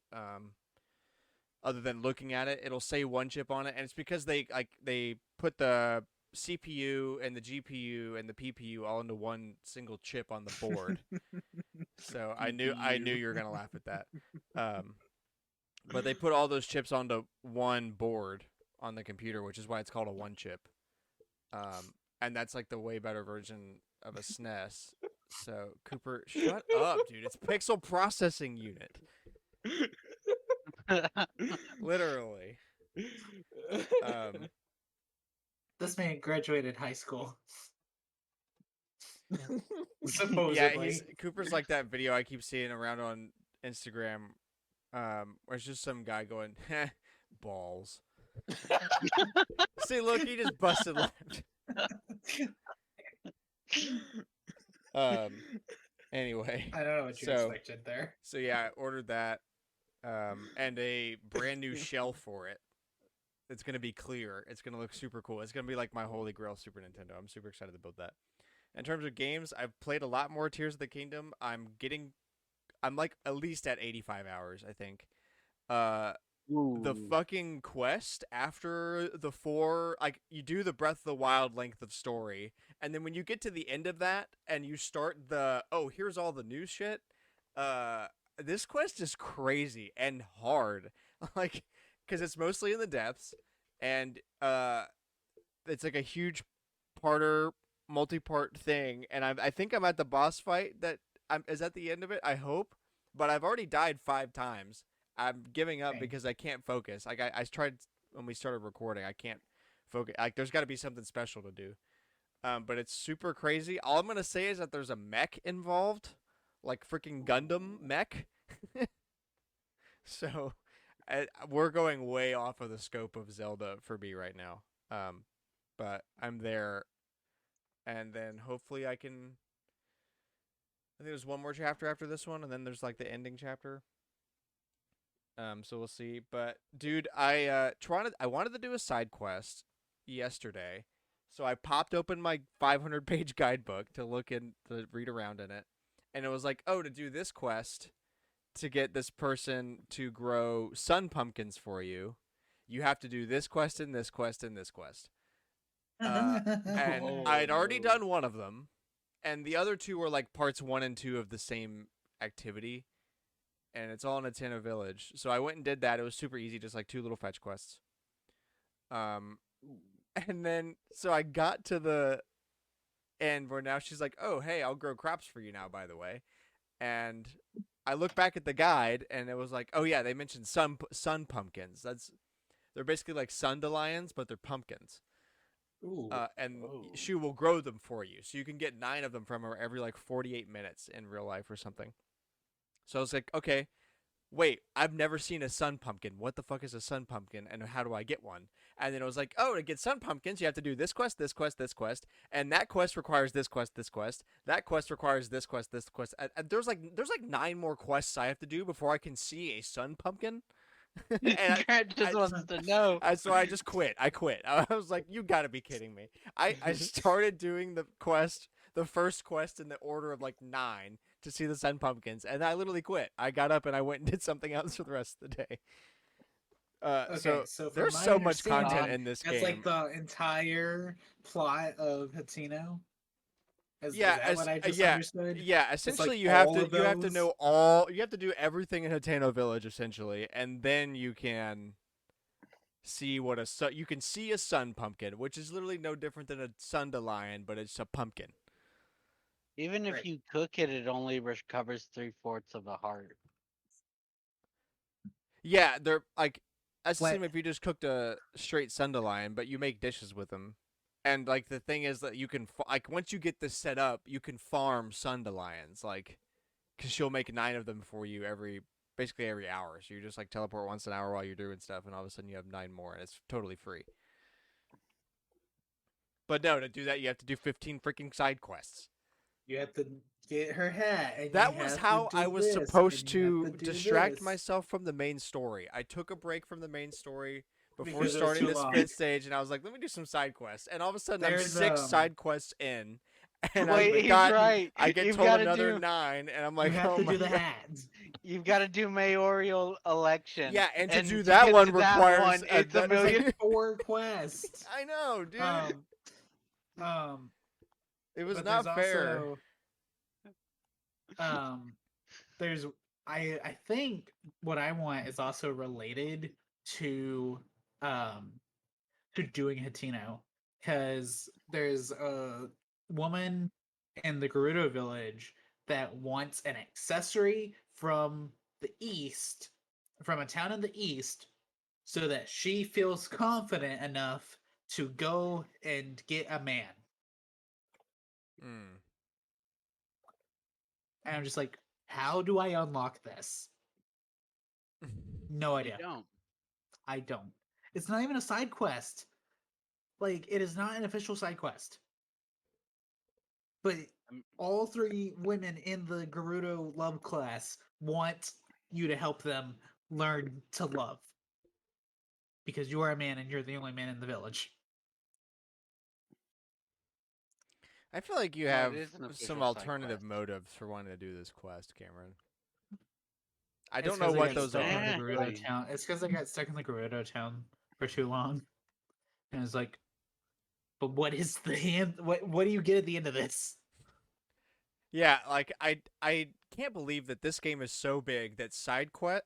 Other than looking at it, it'll say one chip on it, and it's because they put the CPU and the GPU and the PPU all into one single chip on the board. So I knew you were gonna laugh at that. But they put all those chips onto one board on the computer, which is why it's called a one chip. And that's like the way better version of a SNES. So Cooper, shut up, dude. It's pixel processing unit. Literally. This man graduated high school. Yeah, Supposedly. Cooper's like that video I keep seeing around on Instagram, where it's just some guy going, "Heh, balls." See, look, he just busted left. Anyway, I don't know what you expected there. So yeah, I ordered that, and a brand new shell for it. It's gonna be clear. It's gonna look super cool. It's gonna be like my holy grail Super Nintendo. I'm super excited to build that. In terms of games, I've played a lot more Tears of the Kingdom. I'm like at least at 85 hours, I think. The fucking quest after the 4, like you do the Breath of the Wild length of story, and then when you get to the end of that and you start here's all the new shit, this quest is crazy and hard. Like, because it's mostly in the depths, and it's like a huge multi-part thing, and I think I'm at the boss fight that is at the end of it, I hope, but I've already died 5 times. I'm giving up because I can't focus. Like I tried when we started recording, I can't focus. Like there's got to be something special to do. But it's super crazy. All I'm gonna say is that there's a mech involved, like freaking Gundam mech. So we're going way off of the scope of Zelda for me right now. But I'm there, and then hopefully I can. I think there's one more chapter after this one, and then there's like the ending chapter. So we'll see. But dude, I wanted to do a side quest yesterday, so I popped open my 500-page guidebook to read around in it, and it was like, oh, to do this quest, to get this person to grow sun pumpkins for you, you have to do this quest and this quest and this quest. And I'd already done one of them, and the other 2 were like parts 1 and 2 of the same activity. And it's all in a Nintendo Village. So I went and did that. It was super easy, just like 2 little fetch quests. And then, so I got to the end where now she's like, oh, hey, I'll grow crops for you now, by the way. And I look back at the guide, and it was like, oh, yeah, they mentioned sun pumpkins. They're basically like sundelions, but they're pumpkins. And she will grow them for you. So you can get 9 of them from her every like 48 minutes in real life or something. So I was like, okay, wait, I've never seen a sun pumpkin. What the fuck is a sun pumpkin, and how do I get one? And then it was like, oh, to get sun pumpkins, you have to do this quest, this quest, this quest, and that quest requires this quest, this quest. That quest requires this quest, this quest. And there's like 9 more quests I have to do before I can see a sun pumpkin. And Grant just wants to know. So I just quit. I was like, you gotta be kidding me. I started doing the first quest in the order of like 9 to see the sun pumpkins, and I literally quit. I got up and I went and did something else for the rest of the day. So there's so much content in this game. That's like the entire plot of Hateno. Is Yeah, that what I just understood? Yeah, essentially like you have all of to know you have to do everything in Hateno Village essentially, and then you can see you can see a sun pumpkin, which is literally no different than a sundelion, but it's a pumpkin. Even if Right. you cook it, it only recovers 3/4 of a heart. Yeah, they're like that's the What? same if you just cooked a straight Sundelion, but you make dishes with them. And like the thing is that you can like once you get this set up, you can farm Sundelions like because she'll make 9 of them for you basically every hour. So you just like teleport once an hour while you're doing stuff, and all of a sudden you have 9 more, and it's totally free. But no, to do that you have to do 15 freaking side quests. You have to get her hat, and you That was have to how I do was this, supposed and you have to to do distract this. myself from the main story. I took a break from the main story before Because it was starting too this long. 5th stage, and I was like, let me do some side quests. And all of a sudden, I'm There's, 6 side quests in, and Wait, he's right. I get You've told gotta another do 9, and I'm You like, have oh to my do the god. hats. you've got to do mayoral election. Yeah, and to do to that get one to that requires one, it's a that- There's million. like 4 quests. I know, dude. Um, It was but there's not fair. also there's I think what I want is also related to um doing Hatino, because there's a woman in the Gerudo village that wants an accessory from the east, from a town in the east, so that she feels confident enough to go and get a man. Mm. And I'm just like, how do I unlock this? No You idea. don't. I don't. It's not even a side quest. Like, it is not an official side quest. But Um, all 3 women in the Gerudo love class want you to help them learn to love. Because you are a man and you're the only man in the village. I feel like you Well, it have is an some official side alternative quest. motives for wanting to do this quest, Cameron. I It's don't know because I what got those stuck in the are. Gerudo Exactly. town. It's because I got stuck in the Gerudo town for too long. And it's like, but what is the end? What do you get at the end of this? Yeah, like I can't believe that this game is so big that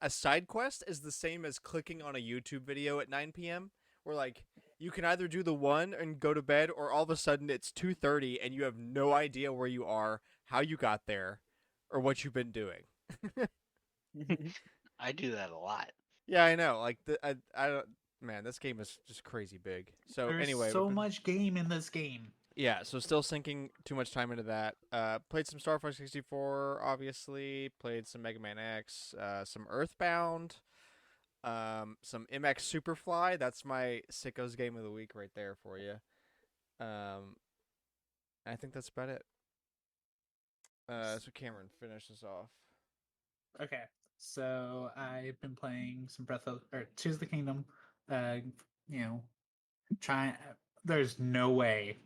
a side quest is the same as clicking on a YouTube video at 9 p.m. where like you can either do the one and go to bed, or all of a sudden it's 2:30 and you have no idea where you are, how you got there, or what you've been doing. I do that a lot. Yeah, I know. Like I don't man, this game is just crazy big. So There's anyway, so much game in this game. yeah, so still sinking too much time into that. Played some Star Fox 64, obviously. Played some Mega Man X, some Earthbound, some MX Superfly. That's my sickos game of the week right there for you. I think that's about it. So Cameron, finish this off. Okay, so I've been playing some Breath of or Tears of the Kingdom. You know, trying. There's no way.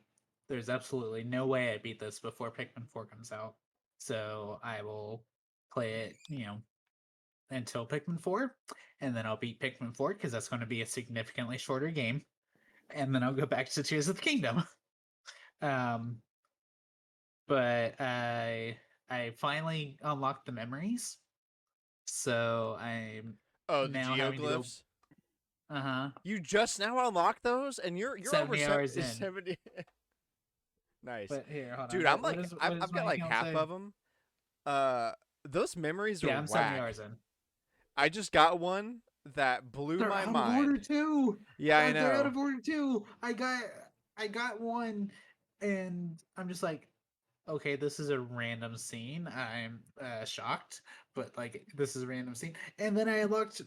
There's absolutely no way I beat this before Pikmin 4 comes out. So I will play it. Until Pikmin 4, and then I'll beat Pikmin 4 because that's going to be a significantly shorter game, and then I'll go back to Tears of the Kingdom. um, but I finally unlocked the memories, so I'm Oh, the now having to go. geoglyphs. Uh-huh. You just now unlocked those, and you're over 70 hours in. 70. Nice, But here, hold dude. on. I'm like What I've does got my like account half say? of them. Those memories Yeah, are I'm 70 whack. hours in. I just got one that blew They're my out of order mind. too. Yeah, I They're out know. of order too. I got one, and I'm just like, okay, this is a random scene. I'm shocked, but like this is a random scene. And then I unlocked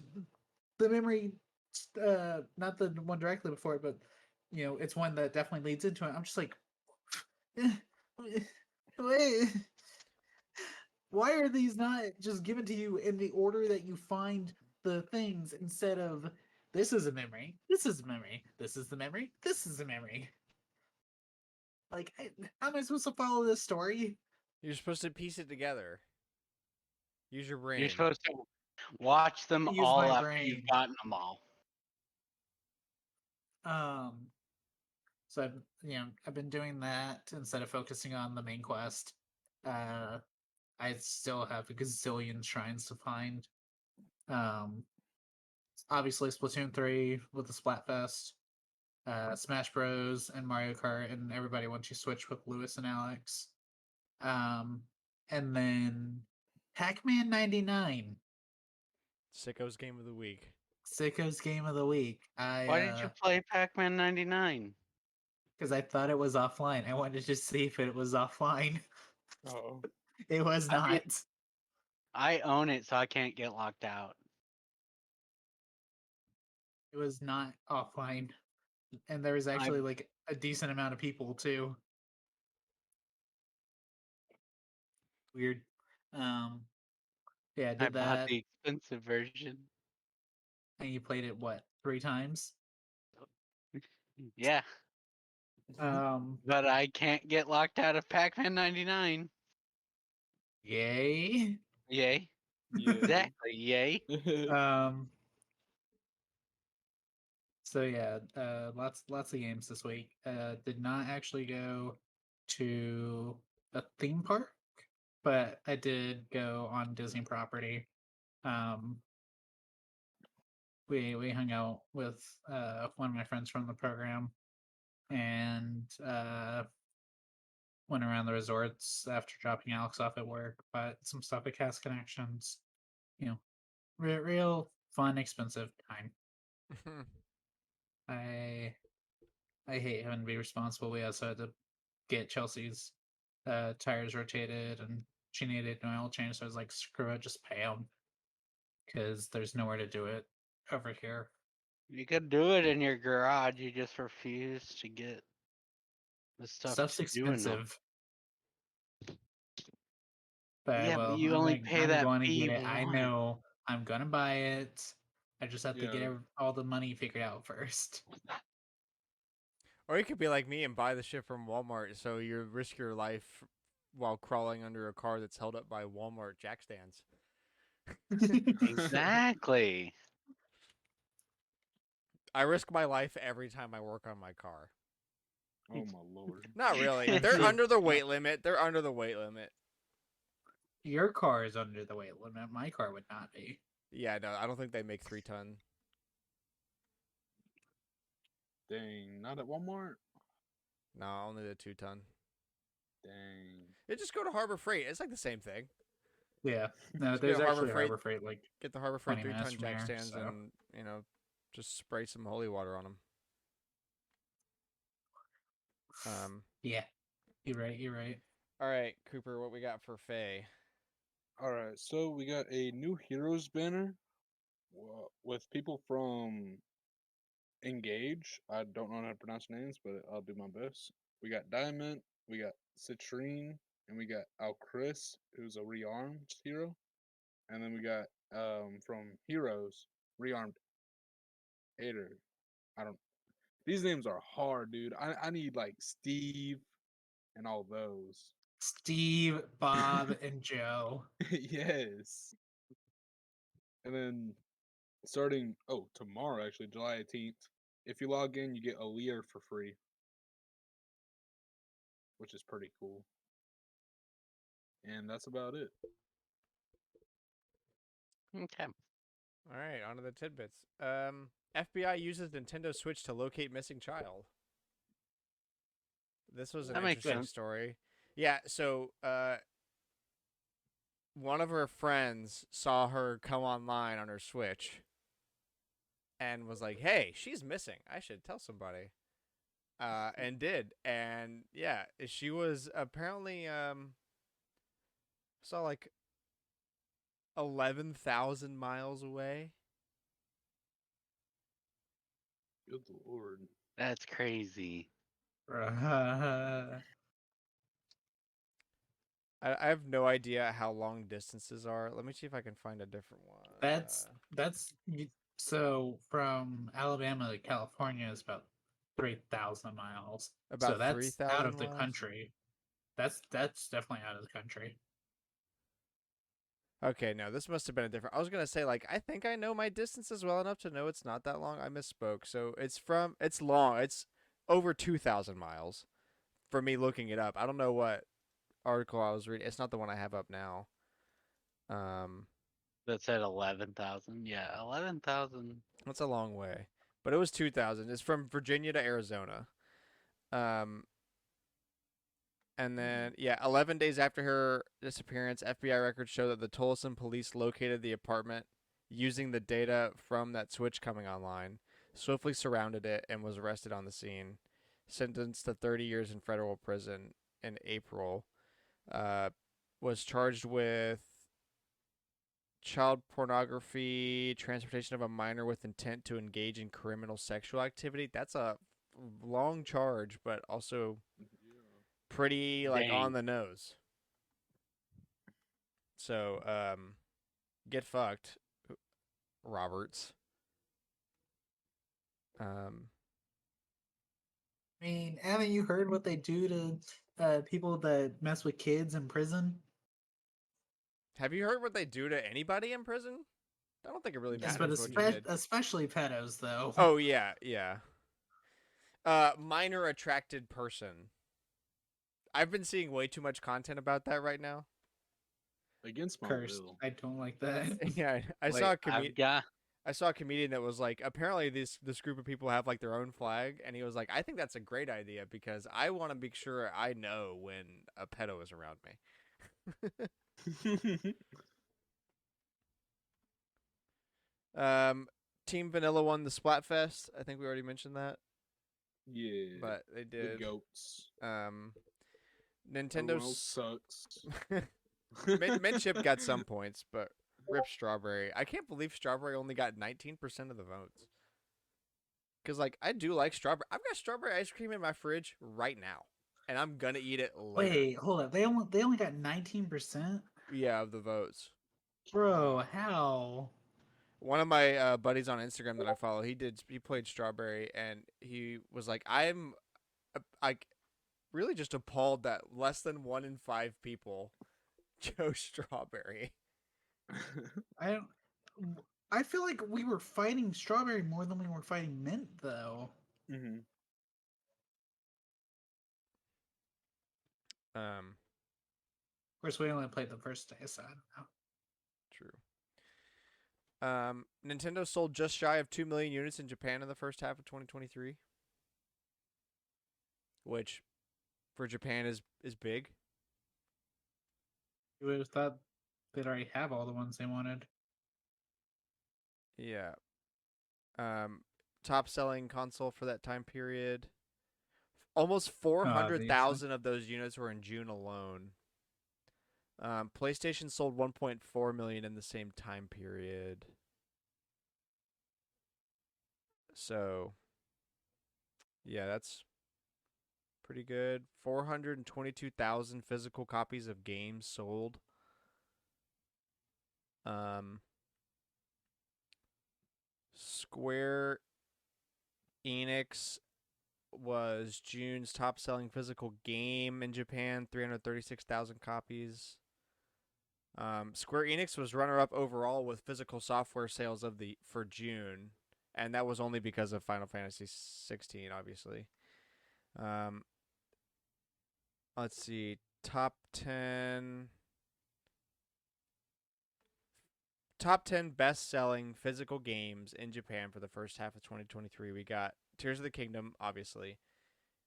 the memory, not the one directly before it, but it's one that definitely leads into it. I'm just like, wait, why are these not just given to you in the order that you find the things instead of this is a memory, this is a memory, this is the memory, this is a memory? Like, how am I supposed to follow this story? You're supposed to piece it together. Use your brain. You're supposed to watch them Use all my after you've brain. gotten them all. So I've been doing that instead of focusing on the main quest. I still have a gazillion shrines to find. Um, Obviously Splatoon 3 with the Splatfest, Smash Bros and Mario Kart, and everybody once you switch with Lewis and Alex. And then Pac-Man 99, Sicko's game of the week. Sicko's game of the week. Why did you play Pac-Man 99? Because I thought it was offline. I wanted to see if it was offline. Oh, It was I mean- not. I own it, so I can't get locked out. It was not offline. And there was actually like a decent amount of people too. Weird. Yeah, I I did bought that. the expensive version. And you played it what, 3 times? Yeah, Um, but I can't get locked out of Pac-Man 99. yay. Yay. yeah. Exactly, yay. Um, so yeah, lots of games this week. Did not actually go to a theme park, but I did go on Disney property. Um, we hung out with one of my friends from the program and went around the resorts after dropping Alex off at work, bought some stuff at Cast Connections. You know, real fun, expensive time. I I hate having to be responsible. We also had to get Chelsea's tires rotated, and she needed an oil change. So I was like, screw it, just pay them because there's nowhere to do it over here. You could do it in your garage. You just refuse to get the stuff Stuff's to do in them. expensive. But Yeah, but you I'm only like, pay I'm that going to fee get it. I once. know I'm gonna buy it. I just have to get Yeah. all the money figured out first. Or you could be like me and buy the shit from Walmart, so you risk your life while crawling under a car that's held up by Walmart jack stands. Exactly. I risk my life every time I work on my car. Oh my lord. Not really. They're Actually, under the weight limit. They're under the weight limit. Your car is under the weight limit. My car would not be. Yeah, no, I don't think they make 3-ton. Dang, not at Walmart. No, only the 2-ton. Dang. You just go to Harbor Freight. It's like the same thing. Yeah. No, Just go there's to Harbor actually Freight. Harbor Freight like Get the Harbor Freight 20 minutes 3-ton from jack here. stands So and, just spray some holy water on them. yeah, you're right. You're right. All right, Cooper, what we got for Faye? All right, so we got a new heroes banner with people from Engage. I don't know how to pronounce names, but I'll do my best. We got Diamond, we got Citrine, and we got Alchris, who's a rearmed hero. And then we got from Heroes, rearmed Hater. I don't these names are hard, dude. I need like Steve and all those. Steve, Bob, and Joe. Yes. And then starting tomorrow actually, July 18th. If you log in, you get a Lear for free, which is pretty cool. And that's about it. Okay. All right, on to the tidbits. FBI uses Nintendo Switch to locate missing child. This was an That makes interesting sense. story. Yeah, so one of her friends saw her come online on her Switch and was like, "Hey, she's missing. I should tell somebody." And did. And yeah, she was apparently saw like 11,000 miles away. Good lord. That's crazy. I have no idea how long distances are. Let me see if I can find a different one. That's so from Alabama to California is about 3,000 miles. About So that's out 3,000 of the miles? country. That's definitely out of the country. Okay, no, this must have been a different. I was gonna say like I think I know my distances well enough to know it's not that long. I misspoke. So it's long. It's over 2,000 miles. For me looking it up, I don't know what article I was reading. It's not the one I have up now. That said 11,000. Yeah, 11,000. That's a long way, but it was 2,000. It's from Virginia to Arizona. Um, And then, 11 days after her disappearance, FBI records show that the Tolleson police located the apartment using the data from that switch coming online, swiftly surrounded it, and was arrested on the scene. Sentenced to 30 years in federal prison in April. Was charged with child pornography, transportation of a minor with intent to engage in criminal sexual activity. That's a long charge, but also pretty like on Dang. the nose. So, get fucked, Roberts. I mean, haven't you heard what they do to people that mess with kids in prison? Have you heard what they do to anybody in prison? I don't think it really Yes, but matters what you did. especially pedos, though. Oh yeah, yeah. Minor attracted person. I've been seeing way too much content about that right now. Against my Cursed. will. I don't like that. Yeah, I Wait, saw a I've comedian. got I saw a comedian that was like, apparently this group of people have like their own flag, and he was like, I think that's a great idea because I want to make sure I know when a pedo is around me. Team Vanilla won the Splatfest. I think we already mentioned that, Yeah. but they The did. goats. Nintendo Everyone else sucks. Midship got some points, but rip Strawberry. I can't believe Strawberry only got 19% of the votes. Because, like, I do like strawberry. I've got strawberry ice cream in my fridge right now, and I'm gonna eat it later. Wait, hold up. They only got 19%? Yeah, of the votes. Bro, how? One of my buddies on Instagram that I follow, he played Strawberry, and he was like, I'm like really just appalled that less than 1 in 5 people chose Strawberry. I feel like we were fighting strawberry more than we were fighting mint, though. Mm-hmm. Of course, we only played the first day, so I don't know. True. Nintendo sold just shy of 2 million units in Japan in the first half of 2023, which for Japan is big. You would have thought they'd already have all the ones they wanted. Yeah. Top selling console for that time period. Almost 400,000 of those units were in June alone. PlayStation sold 1.4 million in the same time period. So, yeah, that's pretty good. 422,000 physical copies of games sold. Square Enix was June's top-selling physical game in Japan, 336,000 copies. Square Enix was runner-up overall with physical software sales for June, and that was only because of Final Fantasy 16, obviously. Let's see, top 10 best-selling physical games in Japan for the first half of 2023. We got Tears of the Kingdom, obviously.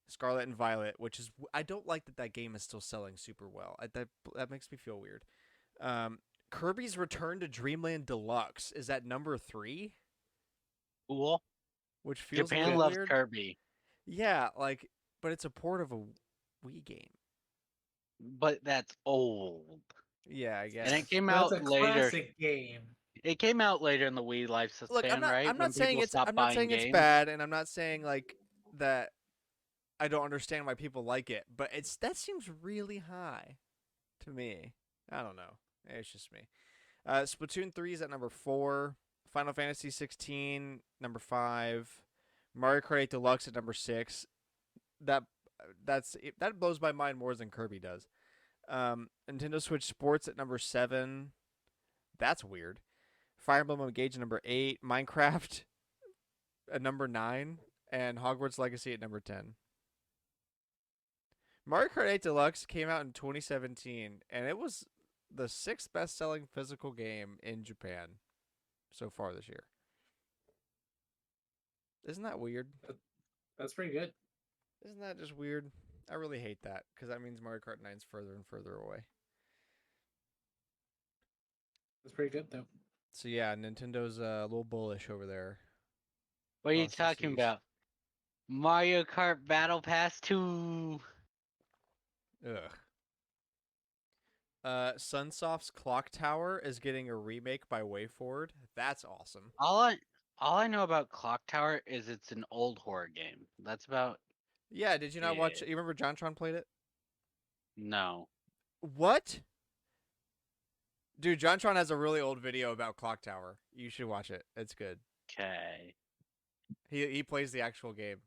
Scarlet and Violet, which is I don't like that game is still selling super well. That makes me feel weird. Kirby's Return to Dreamland Deluxe is at number 3. cool. Which feels Japan a little loves weird. Kirby. Yeah, like, but it's a port of a Wii game. But that's old. Yeah, I guess. And it came That's out a later. classic game. It came out later in the Wii life span, Look, right? I'm not saying it's bad, and I'm not saying like that I don't understand why people like it, but that seems really high to me. I don't know. It's just me. Splatoon 3 is at number 4. Final Fantasy 16, number 5. Mario Kart 8 Deluxe at number 6. That blows my mind more than Kirby does. Nintendo Switch Sports at number 7. That's weird. Fire Emblem Engage at number 8. Minecraft at number 9. And Hogwarts Legacy at number 10. Mario Kart 8 Deluxe came out in 2017, and it was the 6th best-selling physical game in Japan so far this year. Isn't that weird? That's pretty good. Isn't that just weird? I really hate that because that means Mario Kart 9's further and further away. It's pretty good though. So yeah, Nintendo's a little bullish over there. What are you across the talking seas. about? Mario Kart Battle Pass 2. Ugh. Sunsoft's Clock Tower is getting a remake by WayForward. That's awesome. All I know about Clock Tower is it's an old horror game. That's about Yeah, did you not watch? it. You remember JonTron played it? No. What? Dude, JonTron has a really old video about Clock Tower. You should watch it. It's good. Okay. He plays the actual game.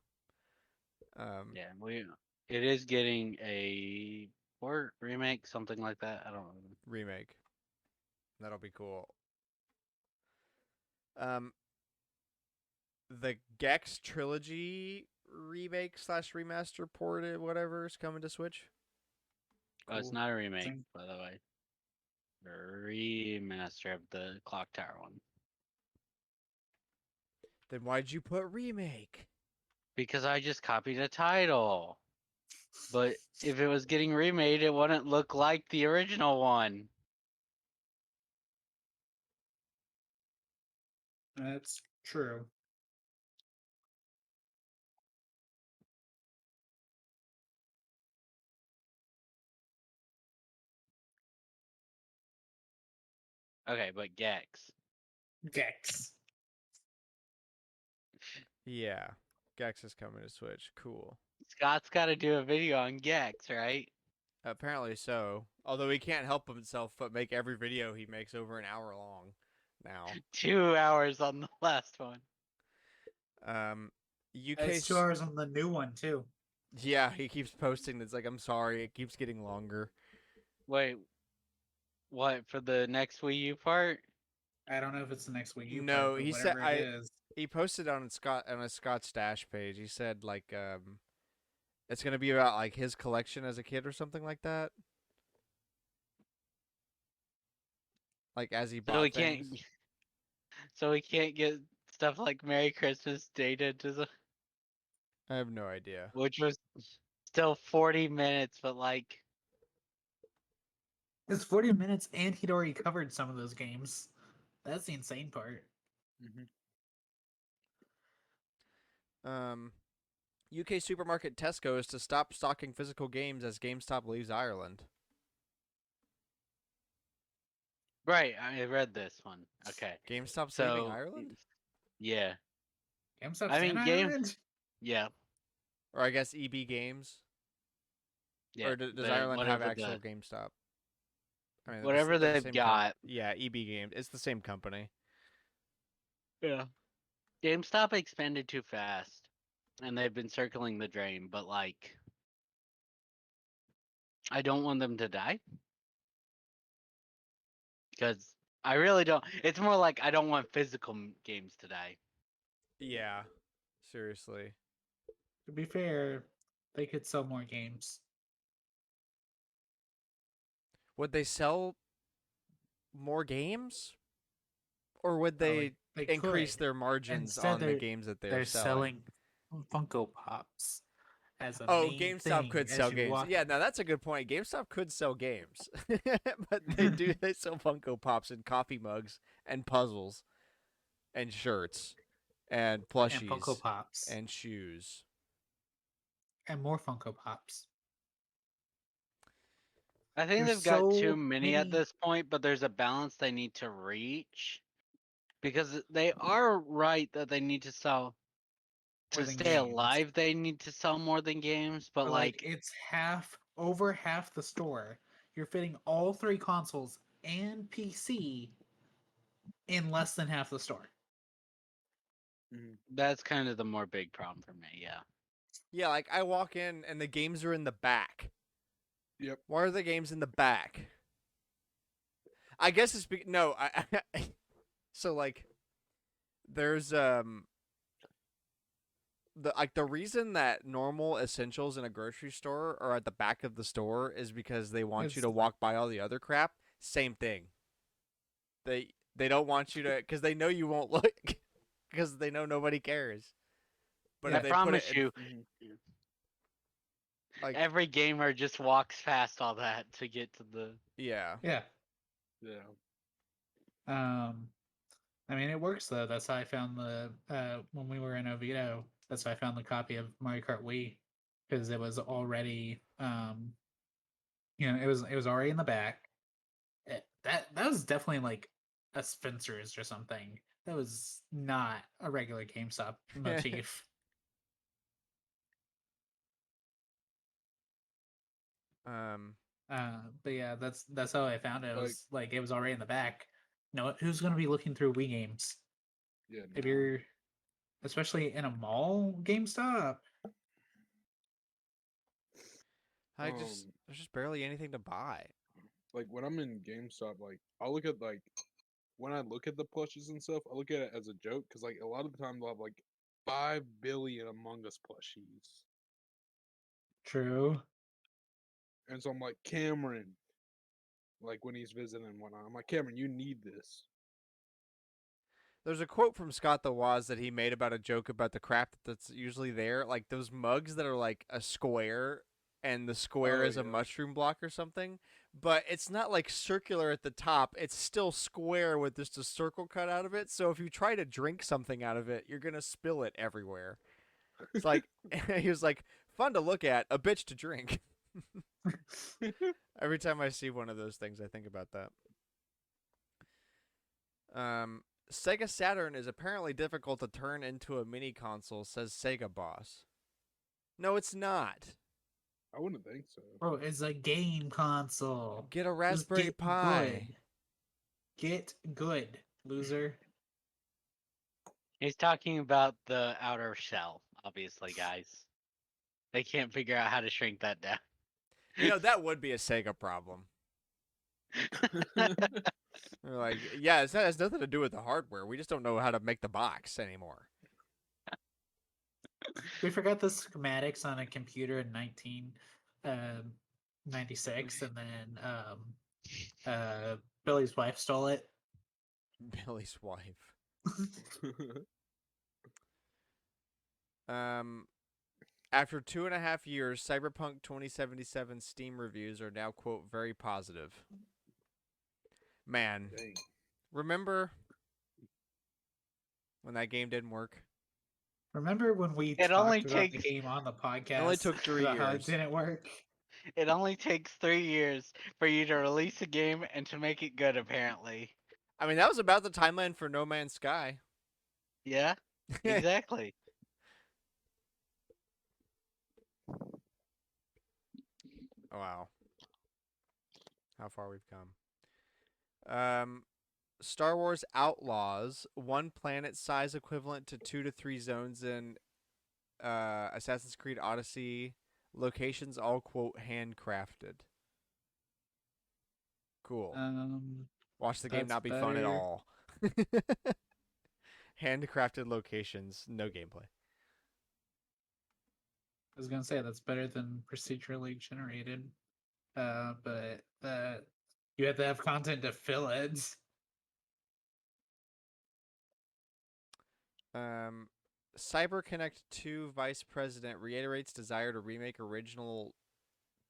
Yeah, it is getting a port remake, something like that. I don't know. Remake. That'll be cool. The Gex trilogy remake / remaster ported whatever is coming to Switch. Oh, it's Cool. not a remake, Same. by the way. A remaster of the Clock Tower one. Then why'd you put remake? Because I just copied a title. But if it was getting remade, it wouldn't look like the original one. That's true. Okay, but Gex. Gex. Yeah. Gex is coming to Switch. Cool. Scott's got to do a video on Gex, right? Apparently so. Although he can't help himself but make every video he makes over an hour long now. 2 hours on the last one. UK. It's 2 hours on the new one too. Yeah, he keeps posting. It's like, I'm sorry, it keeps getting longer. Wait, what, for the next Wii U part? I don't know if it's the next week. No, he said whatever it is. he posted on a Scott Stash page. He said like it's gonna be about like his collection as a kid or something like that. Like as he bought So we things. can't so we can't get stuff like Merry Christmas data to the I have no idea. which was still 40 minutes, but like It's 40 minutes, and he'd already covered some of those games. That's the insane part. UK supermarket Tesco is to stop stocking physical games as GameStop leaves Ireland. right, I read this one. Okay. GameStop's So leaving Ireland? yeah. GameStop's I mean, in Game- Ireland? Yeah. Or I guess EB Games? Yeah. Or does the- Ireland have whatever actual the- GameStop? I mean, whatever they're the they've same got. Yeah, EB Games. It's the same company. Yeah. GameStop expanded too fast, and they've been circling the drain. But like, I don't want them to die because I really don't. It's more like I don't want physical games to die. Yeah. Seriously. To be fair, they could sell more games. Would they sell more games? Or would Oh, they they increase could. their margins Instead, on the games that they're they're selling? Funko Pops as a Oh, main GameStop thing could as sell you games. walk- Yeah, now that's a good point. GameStop could sell games. But they sell Funko Pops and coffee mugs and puzzles and shirts and and plushies Funko Pops and shoes. and more Funko Pops. I think There's they've got so too many at many- this point, but there's a balance they need to reach because they are right that they need to sell to More than stay games. alive. They need to sell more than games, but like it's over half the store. You're fitting all three consoles and PC in less than half the store. that's kind of the more big problem for me. Yeah. Yeah, like I walk in and the games are in the back. Yep. Why are the games in the back? I guess it's no. So like, there's the reason that normal essentials in a grocery store are at the back of the store is because they want you It's- to walk by all the other crap. Same thing. They don't want you to because they know you won't look because they know nobody cares. But I if they put promise it you, Like, Every gamer just walks past all that to get to the. yeah. Yeah. Yeah. I mean, it works though. That's how I found the when we were in Oviedo. That's how I found the copy of Mario Kart Wii because it was already it was already in the back. That was definitely like a Spencer's or something. That was not a regular GameStop motif. um, But yeah, that's how I found it. It Like, was like it was already in the back. No, who's gonna be looking through Wii games yeah, if no. you're, especially in a mall GameStop? there's just barely anything to buy. Like when I'm in GameStop, like I'll look at like when I look at the plushes and stuff, I look at it as a joke because like a lot of the time they'll have like 5 billion Among Us plushies, True. and so I'm like Cameron, like when he's visiting and whatnot, I'm like Cameron, you need this. There's a quote from Scott the Woz that he made about a joke about the crap that's usually there, like those mugs that are like a square and the square Oh is a yeah, mushroom block or something, but it's not like circular at the top. It's still square with just a circle cut out of it. So if you try to drink something out of it, you're going to spill it everywhere. It's like he was like, fun to look at, a bitch to drink. Every time I see one of those things, I think about that. Sega Saturn is apparently difficult to turn into a mini console, says Sega Boss. No, it's not. I wouldn't think so. Bro, it's a game console. Get a Just Raspberry get Pi. good. Get good, loser. He's talking about the outer shell, obviously, guys. They can't figure out how to shrink that down. You know, that would be a Sega problem. They're like, yeah, it has nothing to do with the hardware. We just don't know how to make the box anymore. We forgot the schematics on a computer in 1996, and then Billy's wife stole it. Billy's wife. After 2.5 years, Cyberpunk 2077 Steam reviews are now, quote, very positive. Man, Dang. remember when that game didn't work? Remember when we It only talked about the takes- game on the podcast? It only took 3 about how it years. didn't work. It only takes 3 years for you to release a game and to make it good, apparently. I mean, that was about the timeline for No Man's Sky. Yeah, exactly. Wow. How far we've come. Star Wars Outlaws, one planet size equivalent to 2 to 3 zones in Assassin's Creed Odyssey. Locations all, quote, handcrafted. Cool. Watch the game That's not be fun at better. all. Handcrafted locations, no gameplay. I was gonna say that's better than procedurally generated, but you have to have content to fill it. CyberConnect 2 vice president reiterates desire to remake original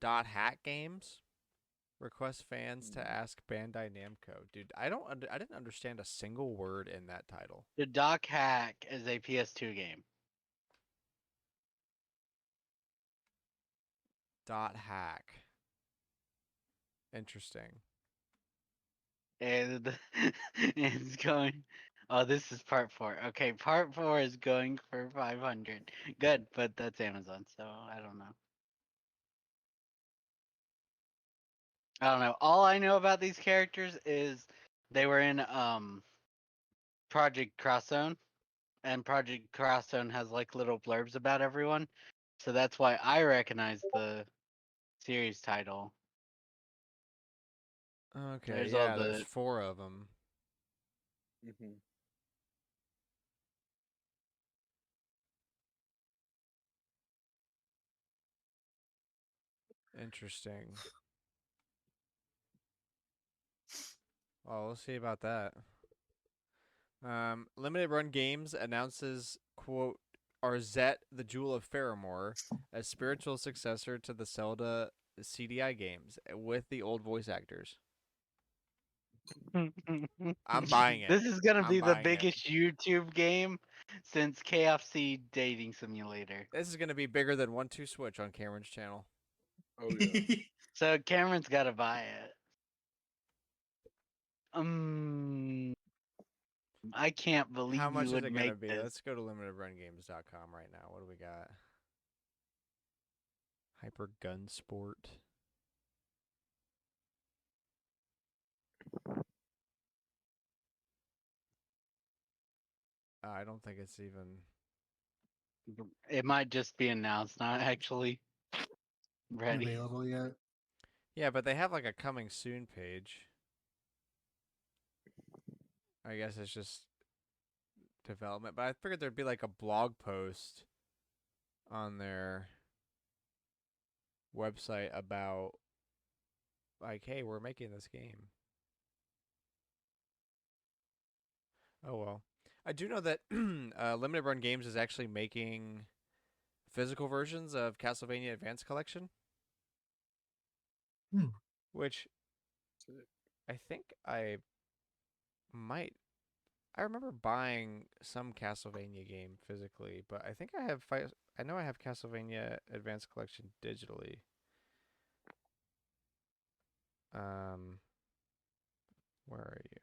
.hack games. Request fans to ask Bandai Namco. Dude, I didn't understand a single word in that title. The Doc Hack is a PS2 game. .hack. Interesting. And it's going. Oh, this is part 4. Okay, part 4 is going for 500. Good, but that's Amazon, so I don't know. I don't know. All I know about these characters is they were in Project Cross Zone, and Project Cross Zone has like little blurbs about everyone, so that's why I recognize the series title. Okay, There's all yeah, there's the 4 of them. Mm-hmm. Interesting. Well, we'll see about that. Limited Run Games announces, quote, are Zet, the Jewel of Faramore, a spiritual successor to the Zelda CDI games with the old voice actors. I'm buying it. This is gonna I'm be the buying it. biggest YouTube game since KFC Dating Simulator. This is going to be bigger than 1-2 Switch on Cameron's channel. Oh yeah. So Cameron's gotta buy it. I can't believe How much you is would it going to make be? this. Let's go to limitedrungames.com right now. What do we got? Hyper Gun Sport. I don't think it's even. It might just be announced, not actually ready. Available yet? Yeah, but they have like a coming soon page. I guess it's just development. But I figured there'd be like a blog post on their website about, like, hey, we're making this game. Oh, well. I do know that Limited Run Games is actually making physical versions of Castlevania Advance Collection. Which Sick. I think I might. I remember buying some Castlevania game physically, but I think I have. I know I have Castlevania Advance Collection digitally. Where are you?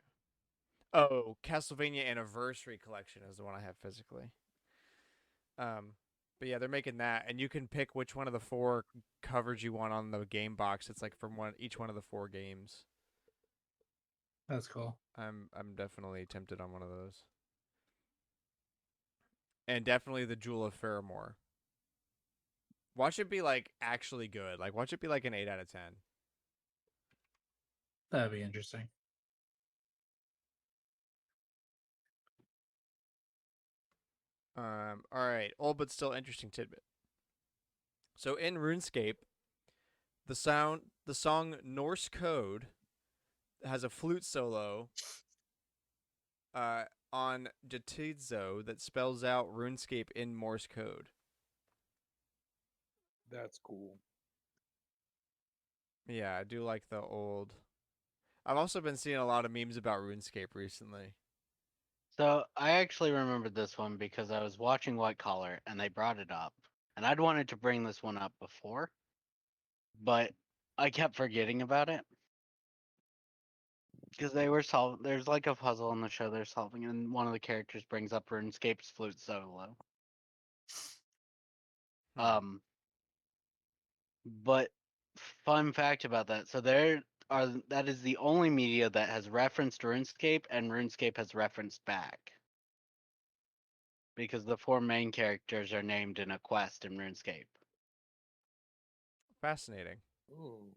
Oh, Castlevania Anniversary Collection is the one I have physically. But yeah, they're making that, and you can pick which one of the 4 covers you want on the game box. It's like from each one of the 4 games. That's cool. I'm definitely tempted on one of those. And definitely the Jewel of Faramore. Watch it be like actually good. Like watch it be like an 8 out of 10. That'd be interesting. All right, old but still interesting tidbit. So in RuneScape, the song Norse Code has a flute solo on Jatizo that spells out RuneScape in Morse code. That's cool. Yeah, I do like the old. I've also been seeing a lot of memes about RuneScape recently. So I actually remembered this one because I was watching White Collar and they brought it up. And I'd wanted to bring this one up before, but I kept forgetting about it. Because they were there's like a puzzle on the show they're solving, and one of the characters brings up RuneScape's flute solo. But fun fact about that, so that is the only media that has referenced RuneScape, and RuneScape has referenced back. Because the 4 main characters are named in a quest in RuneScape. Fascinating. Ooh.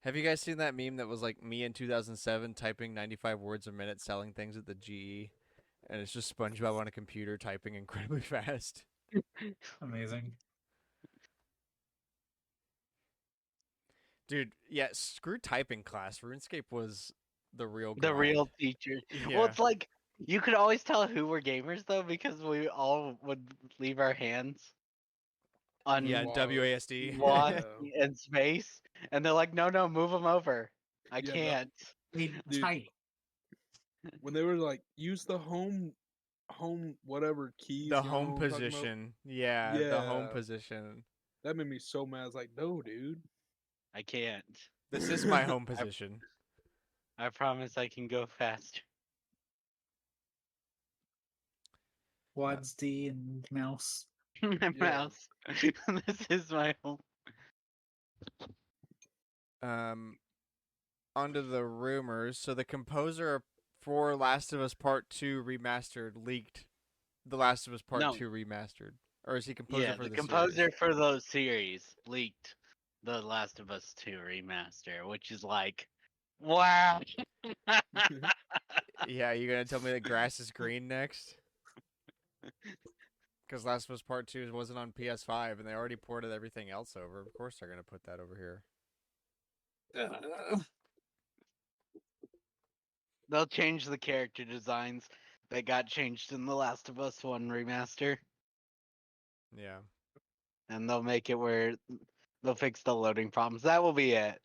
Have you guys seen that meme that was like me in 2007 typing 95 words a minute selling things at the GE? And it's just SpongeBob on a computer typing incredibly fast. Amazing. Dude, yeah, screw typing class. RuneScape was the real The grind. real teacher. Yeah. Well, it's like you could always tell who were gamers though, because we all would leave our hands on Yeah, Wow. WASD. WASD Yeah. and space, and they're like, no, move them over. I Yeah, can't. Hey, Dude. tight. When they were like, use the home whatever keys. The you know home what I'm talking about? position. Yeah, the home Yeah. position. That made me so mad. I was like, no, dude. I can't. This is my home position. I promise I can go faster. Quads D and mouse. My Yeah. mouse. This is my home. Onto the rumors. So the composer for Last of Us Part 2 Remastered leaked The Last of Us Part No. 2 Remastered. Or is he composer Yeah, for the the composer series? for those series leaked The Last of Us 2 remaster, which is like, wow. Yeah, you gonna tell me that grass is green next? Because Last of Us Part 2 wasn't on PS5 and they already ported everything else over. Of course they're gonna put that over here. They'll change the character designs that got changed in The Last of Us 1 remaster, Yeah. and they'll make it where they'll fix the loading problems. That will be it.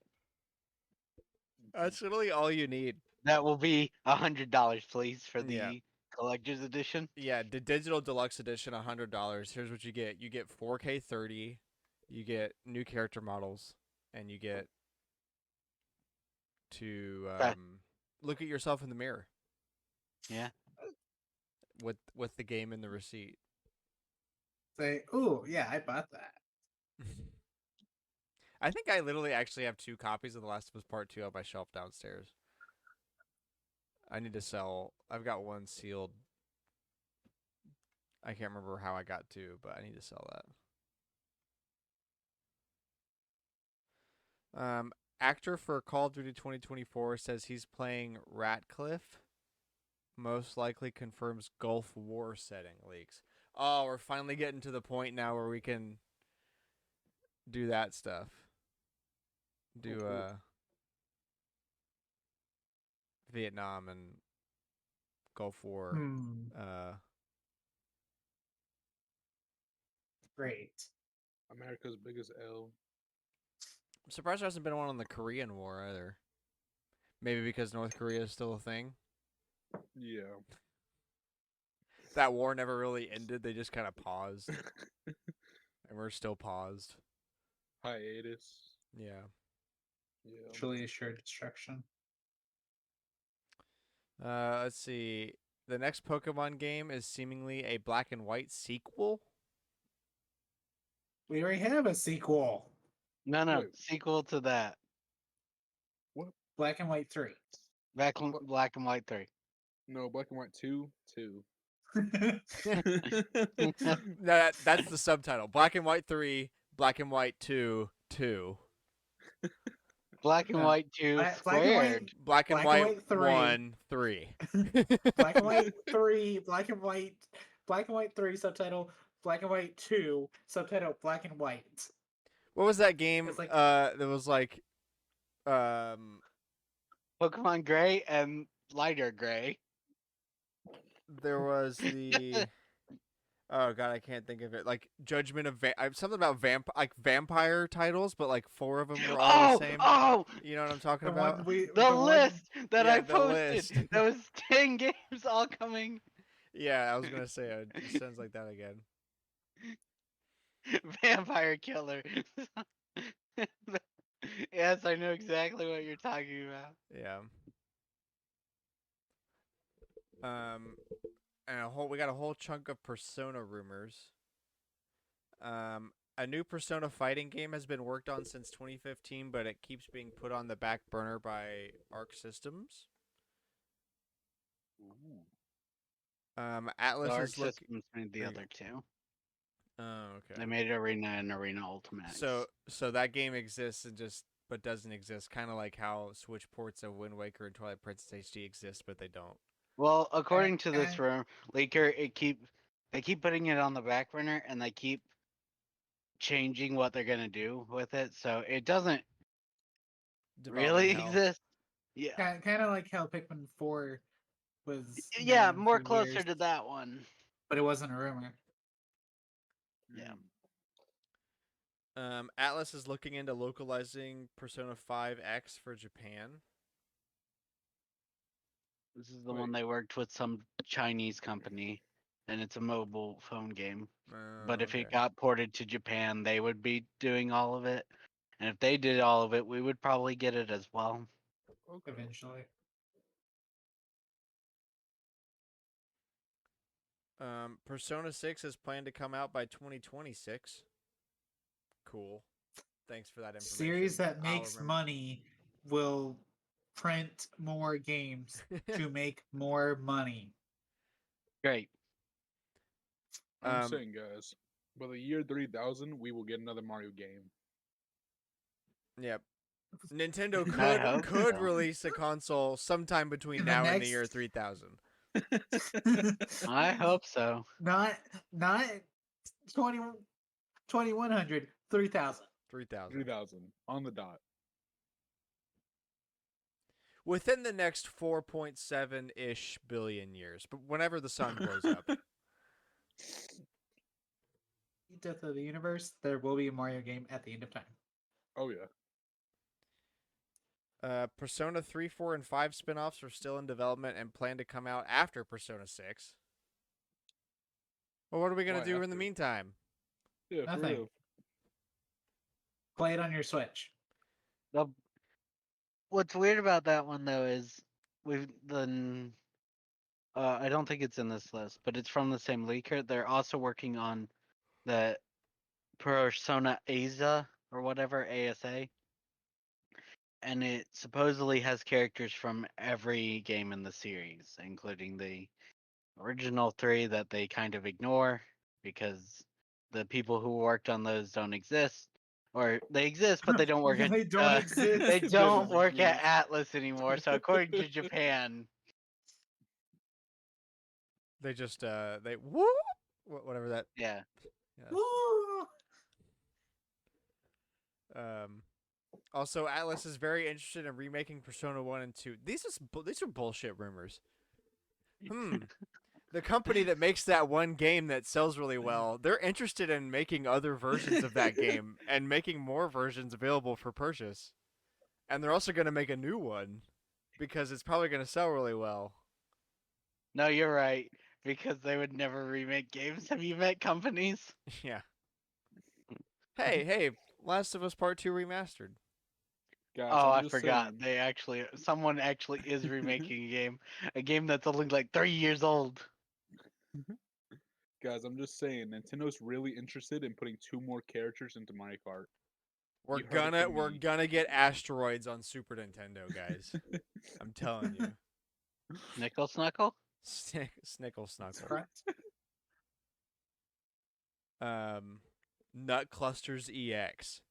That's literally all you need. That will be $100, please, for Yeah. the collector's edition. Yeah, the digital deluxe edition, $100. Here's what you get: you get 4K 30, you get new character models, and you get to Okay. look at yourself in the mirror Yeah. with the game in the receipt. Say, oh yeah, I bought that. I think I literally actually have 2 copies of The Last of Us Part 2 on my shelf downstairs. I need to sell. I've got one sealed. I can't remember how I got 2, but I need to sell that. Actor for Call of Duty 2024 says he's playing Ratcliffe. Most likely confirms Gulf War setting leaks. Oh, we're finally getting to the point now where we can do that stuff. Do cool. Vietnam and Gulf War. Hmm, great. America's biggest L. I'm surprised there hasn't been one on the Korean War either. Maybe because North Korea is still a thing. Yeah. That war never really ended. They just kind of paused. And we're still paused. Hiatus. Yeah. Yeah. Truly assured destruction. Let's see. The next Pokemon game is seemingly a black and white sequel. We already have a sequel. No, Wait. sequel to that. Black and White 3. Black and White 3. No, Black and White 2. No, that's the subtitle. Black and White 3, Black and White 2, 2. Black and White 2 Black and White, squared. Black and Black and White White 3. 1, 3. Black and White 3, Black and White 3 subtitle, Black and White 2 subtitle, Black and White. What was that game? It's like- That was like, Pokemon Gray and lighter gray. there was the. Oh god, I can't think of it. Like Judgment of something about vampire titles, but like 4 of them were all the same. Oh, You know what I'm talking The about? one we the list that Yeah, I the posted. list. That was 10 games all coming. Yeah, I was gonna say it sounds like that again. Vampire Killer. Yes, I know exactly what you're talking about. Yeah. And we got a whole chunk of Persona rumors. A new Persona fighting game has been worked on since 2015, but it keeps being put on the back burner by Arc Systems. Atlas Dark is looking. Systems made the There you other two. Oh, okay. They made Arena and Arena Ultimate. So that game exists but doesn't exist, kind of like how Switch ports of Wind Waker and Twilight Princess HD exist, but they don't. Well, according to this room leaker, they keep putting it on the back burner and they keep changing what they're gonna do with it, so it doesn't really Development hell. exist. Yeah, kind of like how Pikmin 4 was. yeah, known more for closer years, to that one. but it wasn't a rumor. Yeah. Atlas is looking into localizing Persona 5X for Japan. This is the one they worked with some Chinese company, and it's a mobile phone game. But if it got ported to Japan, they would be doing all of it. And if they did all of it, we would probably get it as well. Eventually. Persona 6 is planned to come out by 2026. Cool. Thanks for that information. Series that I'll makes remember. money will print more games to make more money. Great. I'm saying, guys, by the year 3000, we will get another Mario game. Yep. Nintendo I could hope so. release a console sometime between In the now and the next- year 3000. I hope so. not 20, 2100, 3000. 3000. 3000 on the dot. within the next 4.7-ish billion years, but whenever the sun blows up. Death of the universe, there will be a Mario game at the end of time. Oh yeah. Persona 3, 4, and 5 spin-offs are still in development and plan to come out after Persona 6. Well, what are we going Why to do in the after? meantime? Yeah, for Nothing. real. Play it on your Switch. What's weird about that one though is I don't think it's in this list, but it's from the same leaker. They're also working on the Persona Asa or whatever ASA, and it supposedly has characters from every game in the series, including the original 3 that they kind of ignore because the people who worked on those don't exist, or they exist but they don't work at They don't exist. they They don't don't work at exist. Atlas anymore. So according to Japan, They just they whoop whatever that. yeah. Yes. Woo! Also, Atlas is very interested in remaking Persona 1 and 2. These are bullshit rumors. The company that makes that one game that sells really well, they're interested in making other versions of that game and making more versions available for purchase. And they're also going to make a new one because it's probably going to sell really well. No, you're right. Because they would never remake games. Have you met companies? Yeah. Hey, Last of Us Part 2 remastered. Guys, Oh, I'm I just forgot. saying. Someone actually is remaking a game that's only like 3 years old. Guys, I'm just saying. Nintendo's really interested in putting 2 more characters into Mario Kart. We're You heard it from we're me. gonna get asteroids on Super Nintendo, guys. I'm telling you. Nickel Snuckle? Snickle Snuckle. Correct. Nut Clusters EX.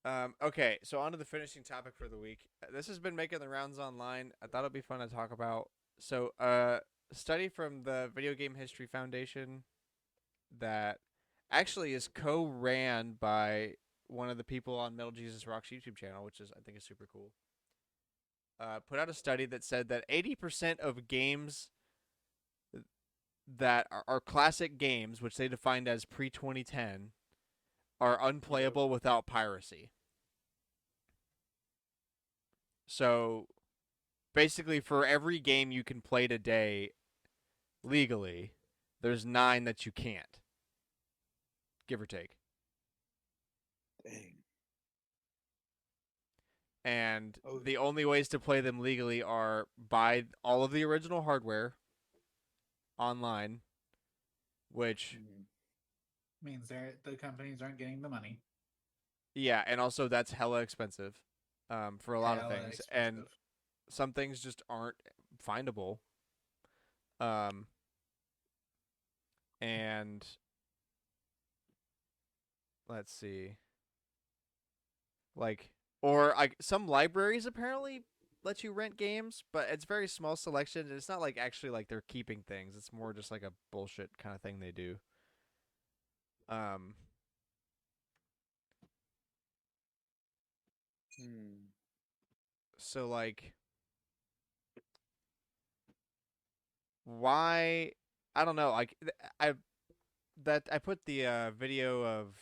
Okay, so on to the finishing topic for the week. This has been making the rounds online. I thought it'd be fun to talk about. So, a study from the Video Game History Foundation that actually is co-ran by one of the people on Metal Jesus Rock's YouTube channel, which I think is super cool. Put out a study that said that 80% of games that are classic games, which they defined as pre-2010, are unplayable without piracy. So, basically, for every game you can play today legally, there's 9 that you can't. Give or take. Dang. And Oh. the only ways to play them legally are buy all of the original hardware online, which Means the companies aren't getting the money. yeah, and also that's hella expensive for a lot of Hella things, and expensive. some things just aren't findable. And let's see, or some libraries apparently let you rent games, but it's very small selection, and it's not like actually like they're keeping things. It's more just like a bullshit kind of thing they do. So like, why? I don't know. Like I put the video of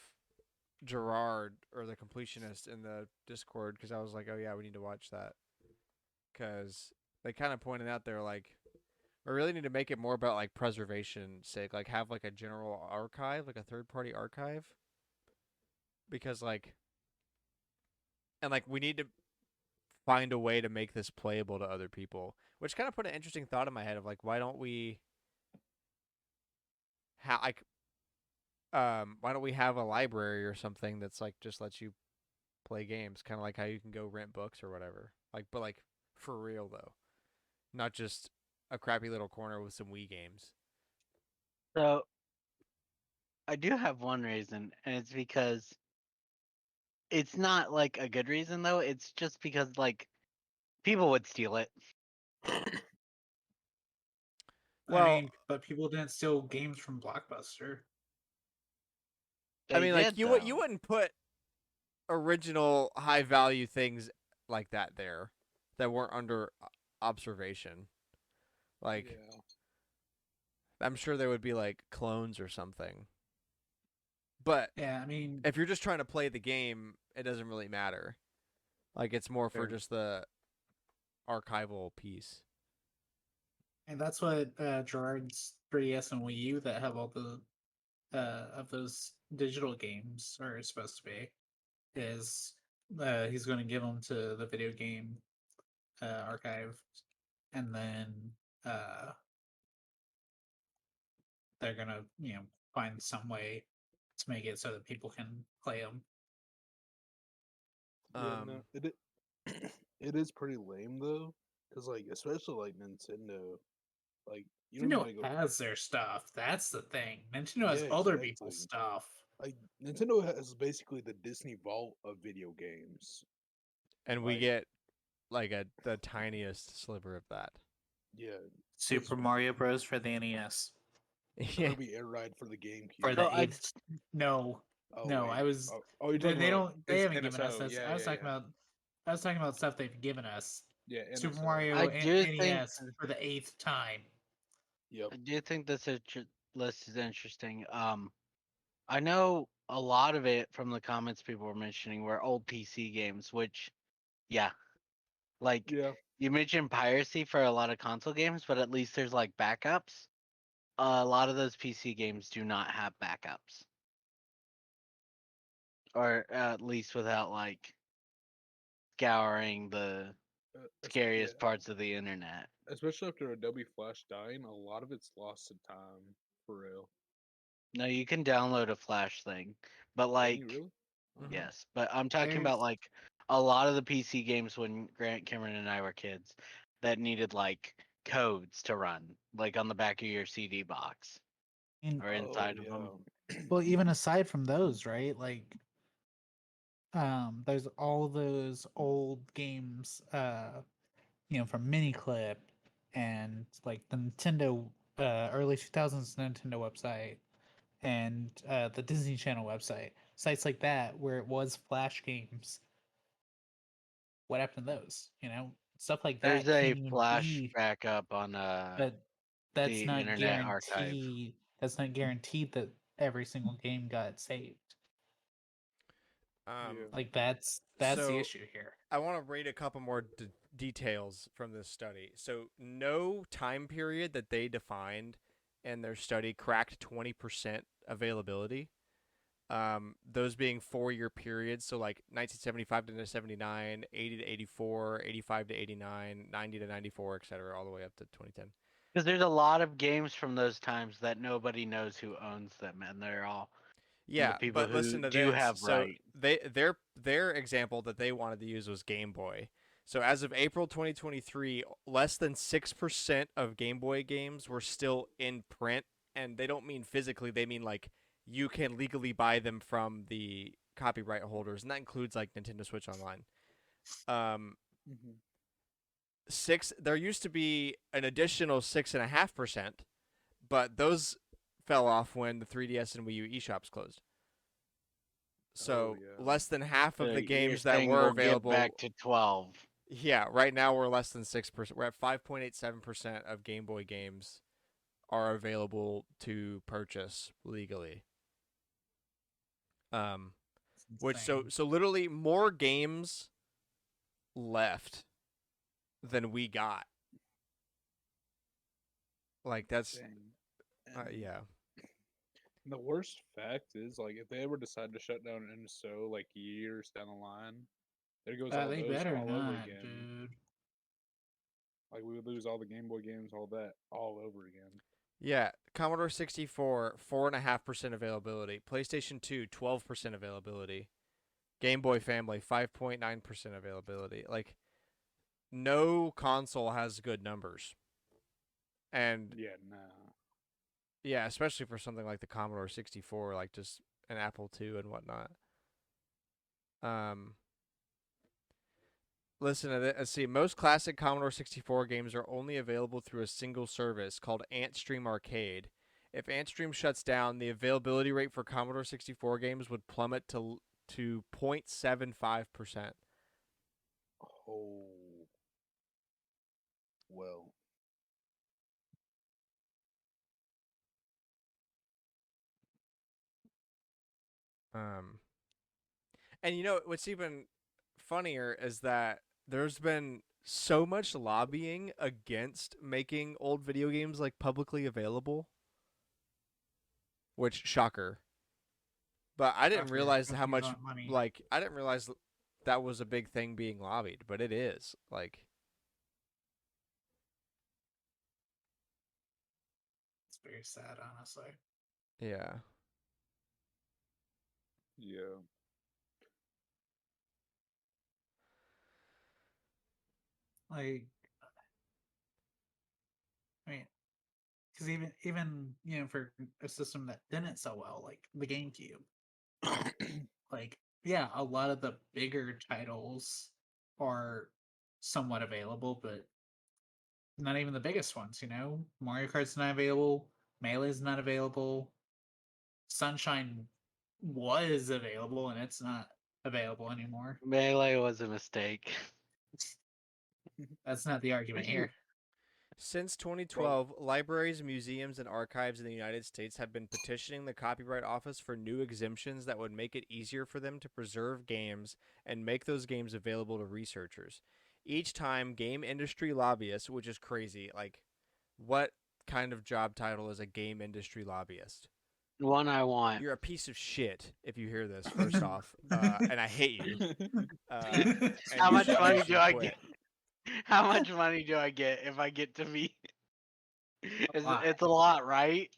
Gerard or the completionist in the Discord because I was like, oh yeah, we need to watch that because they kind of pointed out they're like, we really need to make it more about like preservation sake, like have like a general archive, like a third party archive, because like, and like we need to find a way to make this playable to other people, which kind of put an interesting thought in my head of like, why don't we why don't we have a library or something that's like just lets you play games, kind of like how you can go rent books or whatever, like, but like for real though, not just a crappy little corner with some Wii games. So I do have one reason, and it's because it's not like a good reason though. It's just because like people would steal it. Well, I mean, but people didn't steal games from Blockbuster. They I mean, like did, you though. wouldn't put original high value things like that there that weren't under observation. Like, yeah. I'm sure there would be like clones or something. But Yeah, I mean, if you're just trying to play the game, it doesn't really matter. Like, it's more for Fair. just the archival piece. and that's what Gerard's 3DS and Wii U that have all the of those digital games are supposed to be. Is he's going to give them to the video game archive, and then uh, they're gonna find some way to make it so that people can play them. Yeah, no, it is pretty lame though, because like especially like Nintendo, like you don't Nintendo gotta go. has their stuff. That's the thing. Nintendo Yeah, has other people's exactly. stuff. Like Nintendo has basically the Disney Vault of video games. And we Like, get like the tiniest sliver of that. yeah, Super Mario Bros. For the NES. Yeah. Kirby Air Ride for the GameCube. For So the eighth. No, Oh no, wait. I was. Oh, you're They, talking they about don't. They haven't given us NSO. this. Yeah, I was yeah, talking yeah. about. I was talking about stuff they've given us. Yeah, Super NSO. Mario I do think NES for the 8th time. Yep. I do think this list is interesting. I know a lot of it from the comments people were mentioning were old PC games, which, yeah, like Yeah. you mentioned piracy for a lot of console games, but at least there's like backups. A lot of those PC games do not have backups, or at least without like scouring the Yeah. scariest parts of the internet. Especially after Adobe Flash dying, a lot of it's lost to time. For real. No, you can download a Flash thing, but Can you like, really? Mhm. yes, but I'm talking about There's like a lot of the PC games when Grant Cameron and I were kids that needed like codes to run, like on the back of your CD box in, or Oh inside of them. yeah. well, even aside from those, right? Like, there's all those old games, from Miniclip and like the Nintendo early 2000s Nintendo website and the Disney Channel website, sites like that where it was Flash games. What happened to those? Stuff like There's that a can't even Flash be. backup on But that's the not Internet Archive. guaranteed. That's not guaranteed that every single game got saved. Um, Yeah. Like that's the so issue here. I want to read a couple more details from this study. So no time period that they defined in their study cracked 20% availability. Those being 4-year periods, so like 1975 to 79, 80 to 84, 85 to 89, 90 to 94, etc., all the way up to 2010. Because there's a lot of games from those times that nobody knows who owns them, and they're all from the Yeah, people but who listen to do this. have So rights. their example that they wanted to use was Game Boy. So as of April 2023, less than 6% of Game Boy games were still in print, and they don't mean physically, they mean like you can legally buy them from the copyright holders, and that includes like Nintendo Switch Online. Um, Mm-hmm. there used to be an additional 6.5%, but those fell off when the 3DS and Wii U eShops closed. So yeah. less than half of the You're games that saying were we'll get available. back to 12. Yeah, right now we're less than 6%. We're at 5.87% of Game Boy games are available to purchase legally. Which so literally more games left than we got. Like that's Dang. And yeah. the worst fact is, like, if they ever decide to shut down NSO, like years down the line, there goes all They those better all over not, again. dude. Like we would lose all the Game Boy games, all that, all over again. Yeah, Commodore 64, 4.5% availability. PlayStation 2, 12% availability. Game Boy Family, 5.9% availability. Like, no console has good numbers. And, Yeah, nah. yeah, especially for something like the Commodore 64, like just an Apple II and whatnot. Listen to this. Let's see. Most classic Commodore 64 games are only available through a single service called AntStream Arcade. If AntStream shuts down, the availability rate for Commodore 64 games would plummet to 0.75%. And you know what's even funnier is that there's been so much lobbying against making old video games like publicly available, which shocker. But I didn't Shocker. realize how Companies much want money. I didn't realize that was a big thing being lobbied, but it is. Like It's very sad, honestly. yeah. Yeah. Like, I mean, because even for a system that didn't sell well, like the GameCube, like yeah, a lot of the bigger titles are somewhat available, but not even the biggest ones. Mario Kart's not available, Melee's not available, Sunshine was available, and it's not available anymore. Melee was a mistake. That's not the argument here. Since 2012, libraries, museums, and archives in the United States have been petitioning the Copyright Office for new exemptions that would make it easier for them to preserve games and make those games available to researchers. Each time, game industry lobbyists, which is crazy, like, what kind of job title is a game industry lobbyist? One I want. You're a piece of shit if you hear this, first off, and I hate you. And How you much should- money you should do I quit. get? How much money do I get if I get to be? It's a lot, right?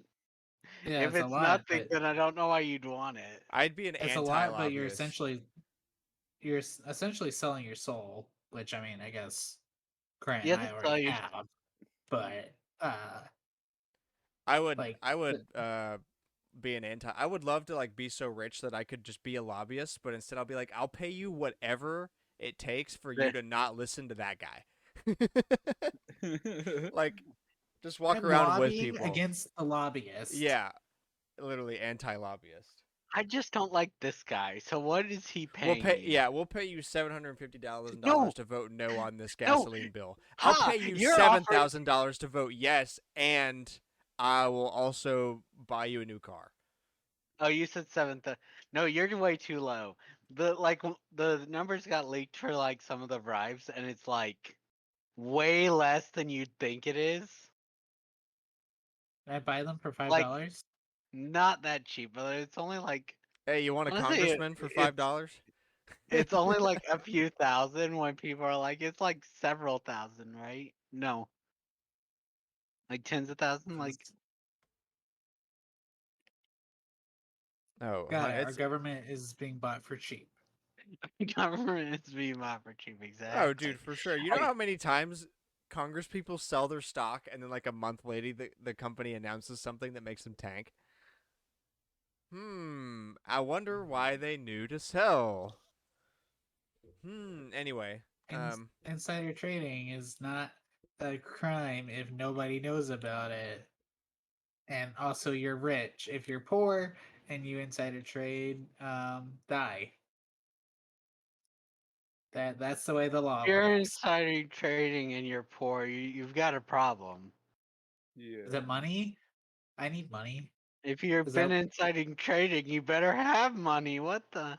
Yeah, If it's a it's lot, nothing, but then I don't know why you'd want it. I'd be an it's a lot, but anti-lobbyist. you're essentially selling your soul, which I mean, I guess Grant You and have I to tell already your have, but I would like I would be an anti. I would love to like be so rich that I could just be a lobbyist, but instead I'll be like, I'll pay you whatever it takes for you to not listen to that guy. Like, just walk I'm around with lobbying people. against the lobbyist. Yeah, literally anti-lobbyist. I just don't like this guy. So what is he We'll paying pay. me? Yeah, we'll pay you $750,000 No, to vote no on this no. gasoline bill. I'll Ha! pay you You're $7,000 to vote yes, and I will also buy you a new car. Oh, you said 7th. No, you're way too low. The numbers got leaked for like some of the bribes, and it's like way less than you'd think it is. Can I buy them for Like $5? not that cheap, but it's only like Hey, you want a honestly, congressman for $5? it's only like a few thousand when people are like it's like several thousand, right? No, like tens of thousands. Like Oh, Got it. Our it's government is being bought for cheap. government is being bought for cheap, exactly. oh, dude, for sure. You know how many times Congress people sell their stock, and then like a month later, the company announces something that makes them tank. I wonder why they knew to sell. Anyway, Insider trading is not a crime if nobody knows about it. And also, you're rich. If you're poor and you insider trade, die. That's the way the law If you're works. insider trading and you're poor, you've got a problem. Yeah. Is it money? I need money. If you've Is been that- insider trading, you better have money. What the?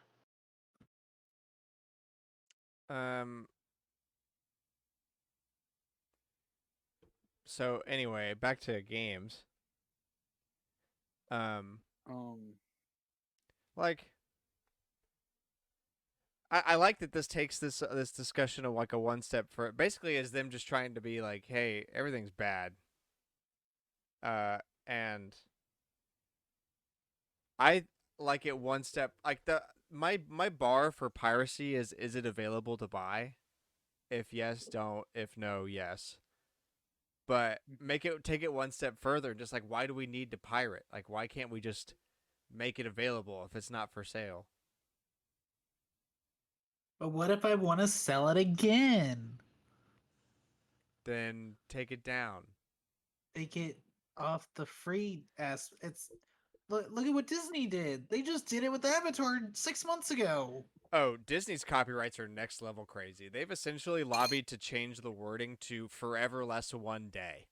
So anyway, back to games. Like, I like that this takes this discussion of like a one step for basically is them just trying to be like, hey, everything's bad. And I like it one step like my bar for piracy is it available to buy? If yes, don't. If no, yes. But take it one step further. Just like, why do we need to pirate? Like, why can't we just make it available if it's not for sale? But what if I want to sell it again? Then take it down. Take it off the free ass. Look at what Disney did. They just did it with Avatar 6 months ago. Oh, Disney's copyrights are next level crazy. They've essentially lobbied to change the wording to forever less one day.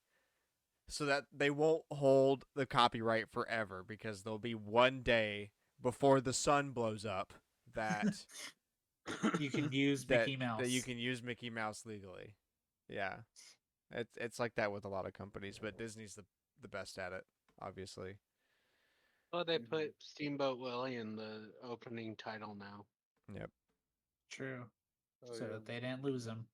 So that they won't hold the copyright forever because there'll be one day before the sun blows up that You can use that Mickey Mouse. that you can use Mickey Mouse legally. Yeah, it's like that with a lot of companies, but Disney's the best at it, obviously. Well, they Mhm. put Steamboat Willie in the opening title now. Yep. True. Oh, So yeah. that they didn't lose him.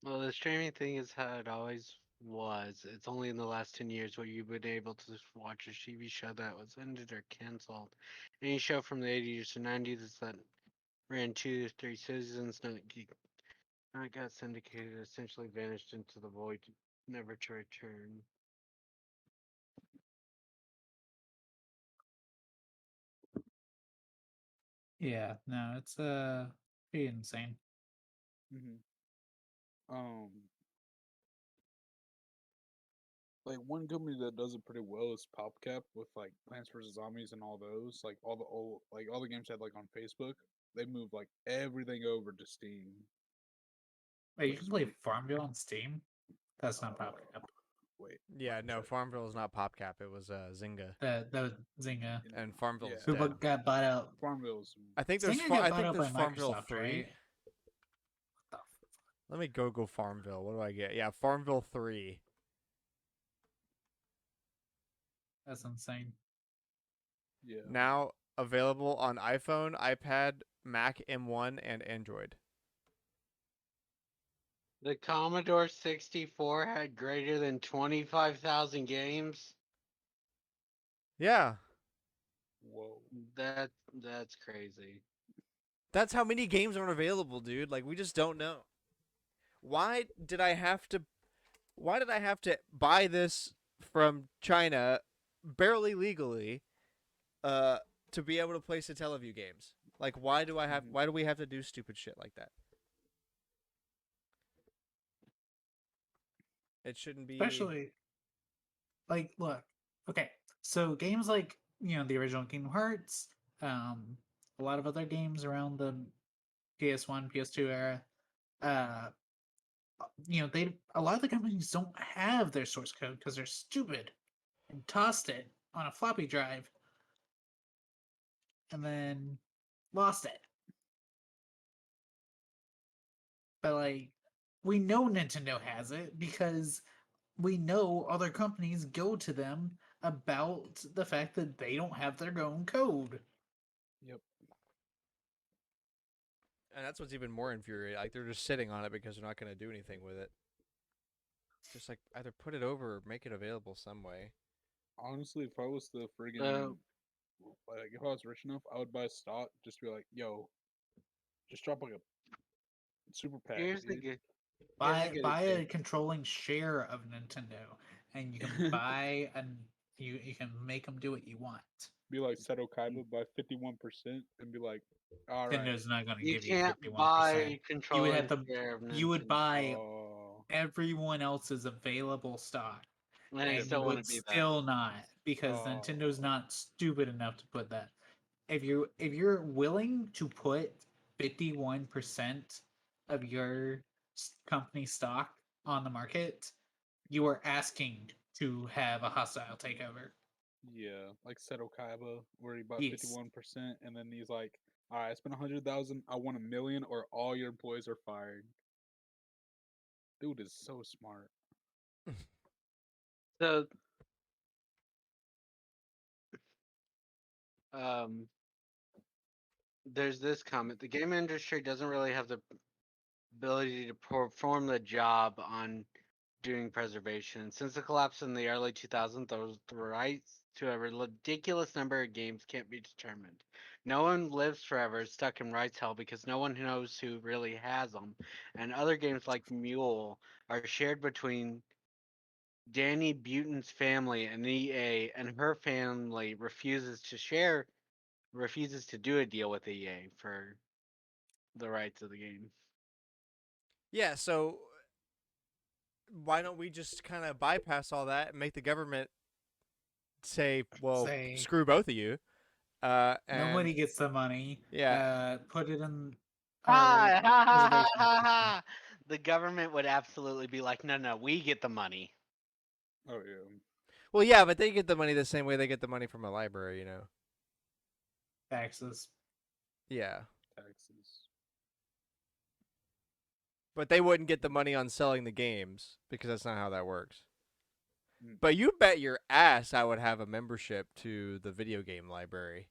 Well, the streaming thing is how it always was. It's only in the last 10 years where you've been able to watch a TV show that was ended or canceled. Any show from the 80s to 90s that ran 2 to 3 seasons, not got syndicated, essentially vanished into the void, never to return. Yeah, no, it's pretty insane. Mhm. Like one company that does it pretty well is PopCap with like Plants vs Zombies and all those. Like all the old, like all the games had like on Facebook. They moved like everything over to Steam. Wait, you Which can is play pretty. Farmville on Steam? That's not PopCap. Wait. Yeah, let me no, check. Farmville is not PopCap. It was Zynga, That was Zynga. and Farmville is Yeah, Who dead. got bought out? Farmville's. I think there's Zynga got I bought think out there's by Farmville Microsoft, 3. right? What the Let me go Farmville. What do I get? Yeah, Farmville 3. That's insane. Yeah. Now available on iPhone, iPad, Mac M1, and Android. The Commodore 64 had greater than 25,000 games. Yeah, Whoa. That's crazy. that's how many games aren't available, dude. Like we just don't know. Why did I have to? Why did I have to buy this from China, barely legally, uh, to be able to play Satellaview games? Like, why do I have? Mhm. Why do we have to do stupid shit like that? It shouldn't be. Especially, like, look, okay, so games like, the original Kingdom Hearts, a lot of other games around the PS1, PS2 era, uh, they a lot of the companies don't have their source code because they're stupid and tossed it on a floppy drive and then lost it. But like, we know Nintendo has it because we know other companies go to them about the fact that they don't have their own code. Yep. And that's what's even more infuriating. Like they're just sitting on it because they're not going to do anything with it. Just like either put it over or make it available some way. Honestly, if I was the friggin' Uh, like if I was rich enough, I would buy stock just to be like, yo, just drop like a super pack, here's the dude. good. Here's the Buy good buy a example. controlling share of Nintendo, and you can buy and you can make them do what you want. Be like Seto Kaiba by 51% and be like, all right, Nintendo's not going to You give you can't 51%. buy You would have controlling to. share of You would Nintendo, buy oh, everyone else's available stock, and I okay, and you still but want to would be that. still not because Nintendo's oh, not stupid enough to put that. If you're willing to put 51% of your company stock on the market, you are asking to have a hostile takeover. yeah, like Seto Kaiba, where he bought Yes. 51%, and then he's like, all right, I spent 100,000, I want 1,000,000, or all your employees are fired. Dude is so smart. So, um, there's this comment: the game industry doesn't really have the ability to perform the job on doing preservation. Since the collapse in the early 2000s, the rights to a ridiculous number of games can't be determined. No one lives forever, stuck in rights hell because no one knows who really has them. And other games like Mule are shared between Danny Buten's family and EA, and her family refuses to do a deal with EA for the rights of the game. Yeah, so why don't we just kind of bypass all that and make the government say, well, Say screw both of you? And nobody gets the money. yeah, Put it in our Ha ha ha ha preservation ha system. ha! The government would absolutely be like, no, no, we get the money. Oh yeah. Well, yeah, but they get the money the same way they get the money from a library, you know. Taxes. Yeah, Taxes. but they wouldn't get the money on selling the games because that's not how that works. Mm. But you bet your ass I would have a membership to the video game library.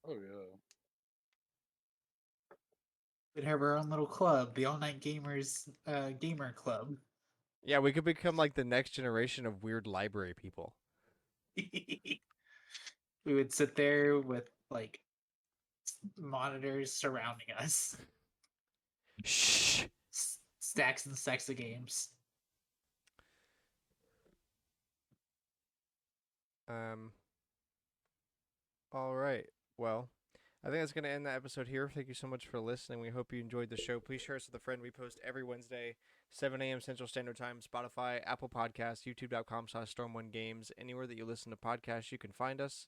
Oh yeah. We'd have our own little club, the All Night Gamers Gamer Club. Yeah, we could become like the next generation of weird library people. We would sit there with like monitors surrounding us, Shh. stacks and stacks of games. Um. All right. Well, I think that's going to end the episode here. Thank you so much for listening. We hope you enjoyed the show. Please share us with a friend. We post every Wednesday, 7 a.m. Central Standard Time, Spotify, Apple Podcasts, youtube.com/StormwindGames. Anywhere that you listen to podcasts, you can find us.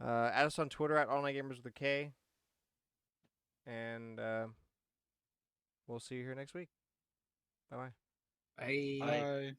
Add us on Twitter at AllNightGamers with a K. And we'll see you here next week. Bye-bye. Bye. Bye. Bye.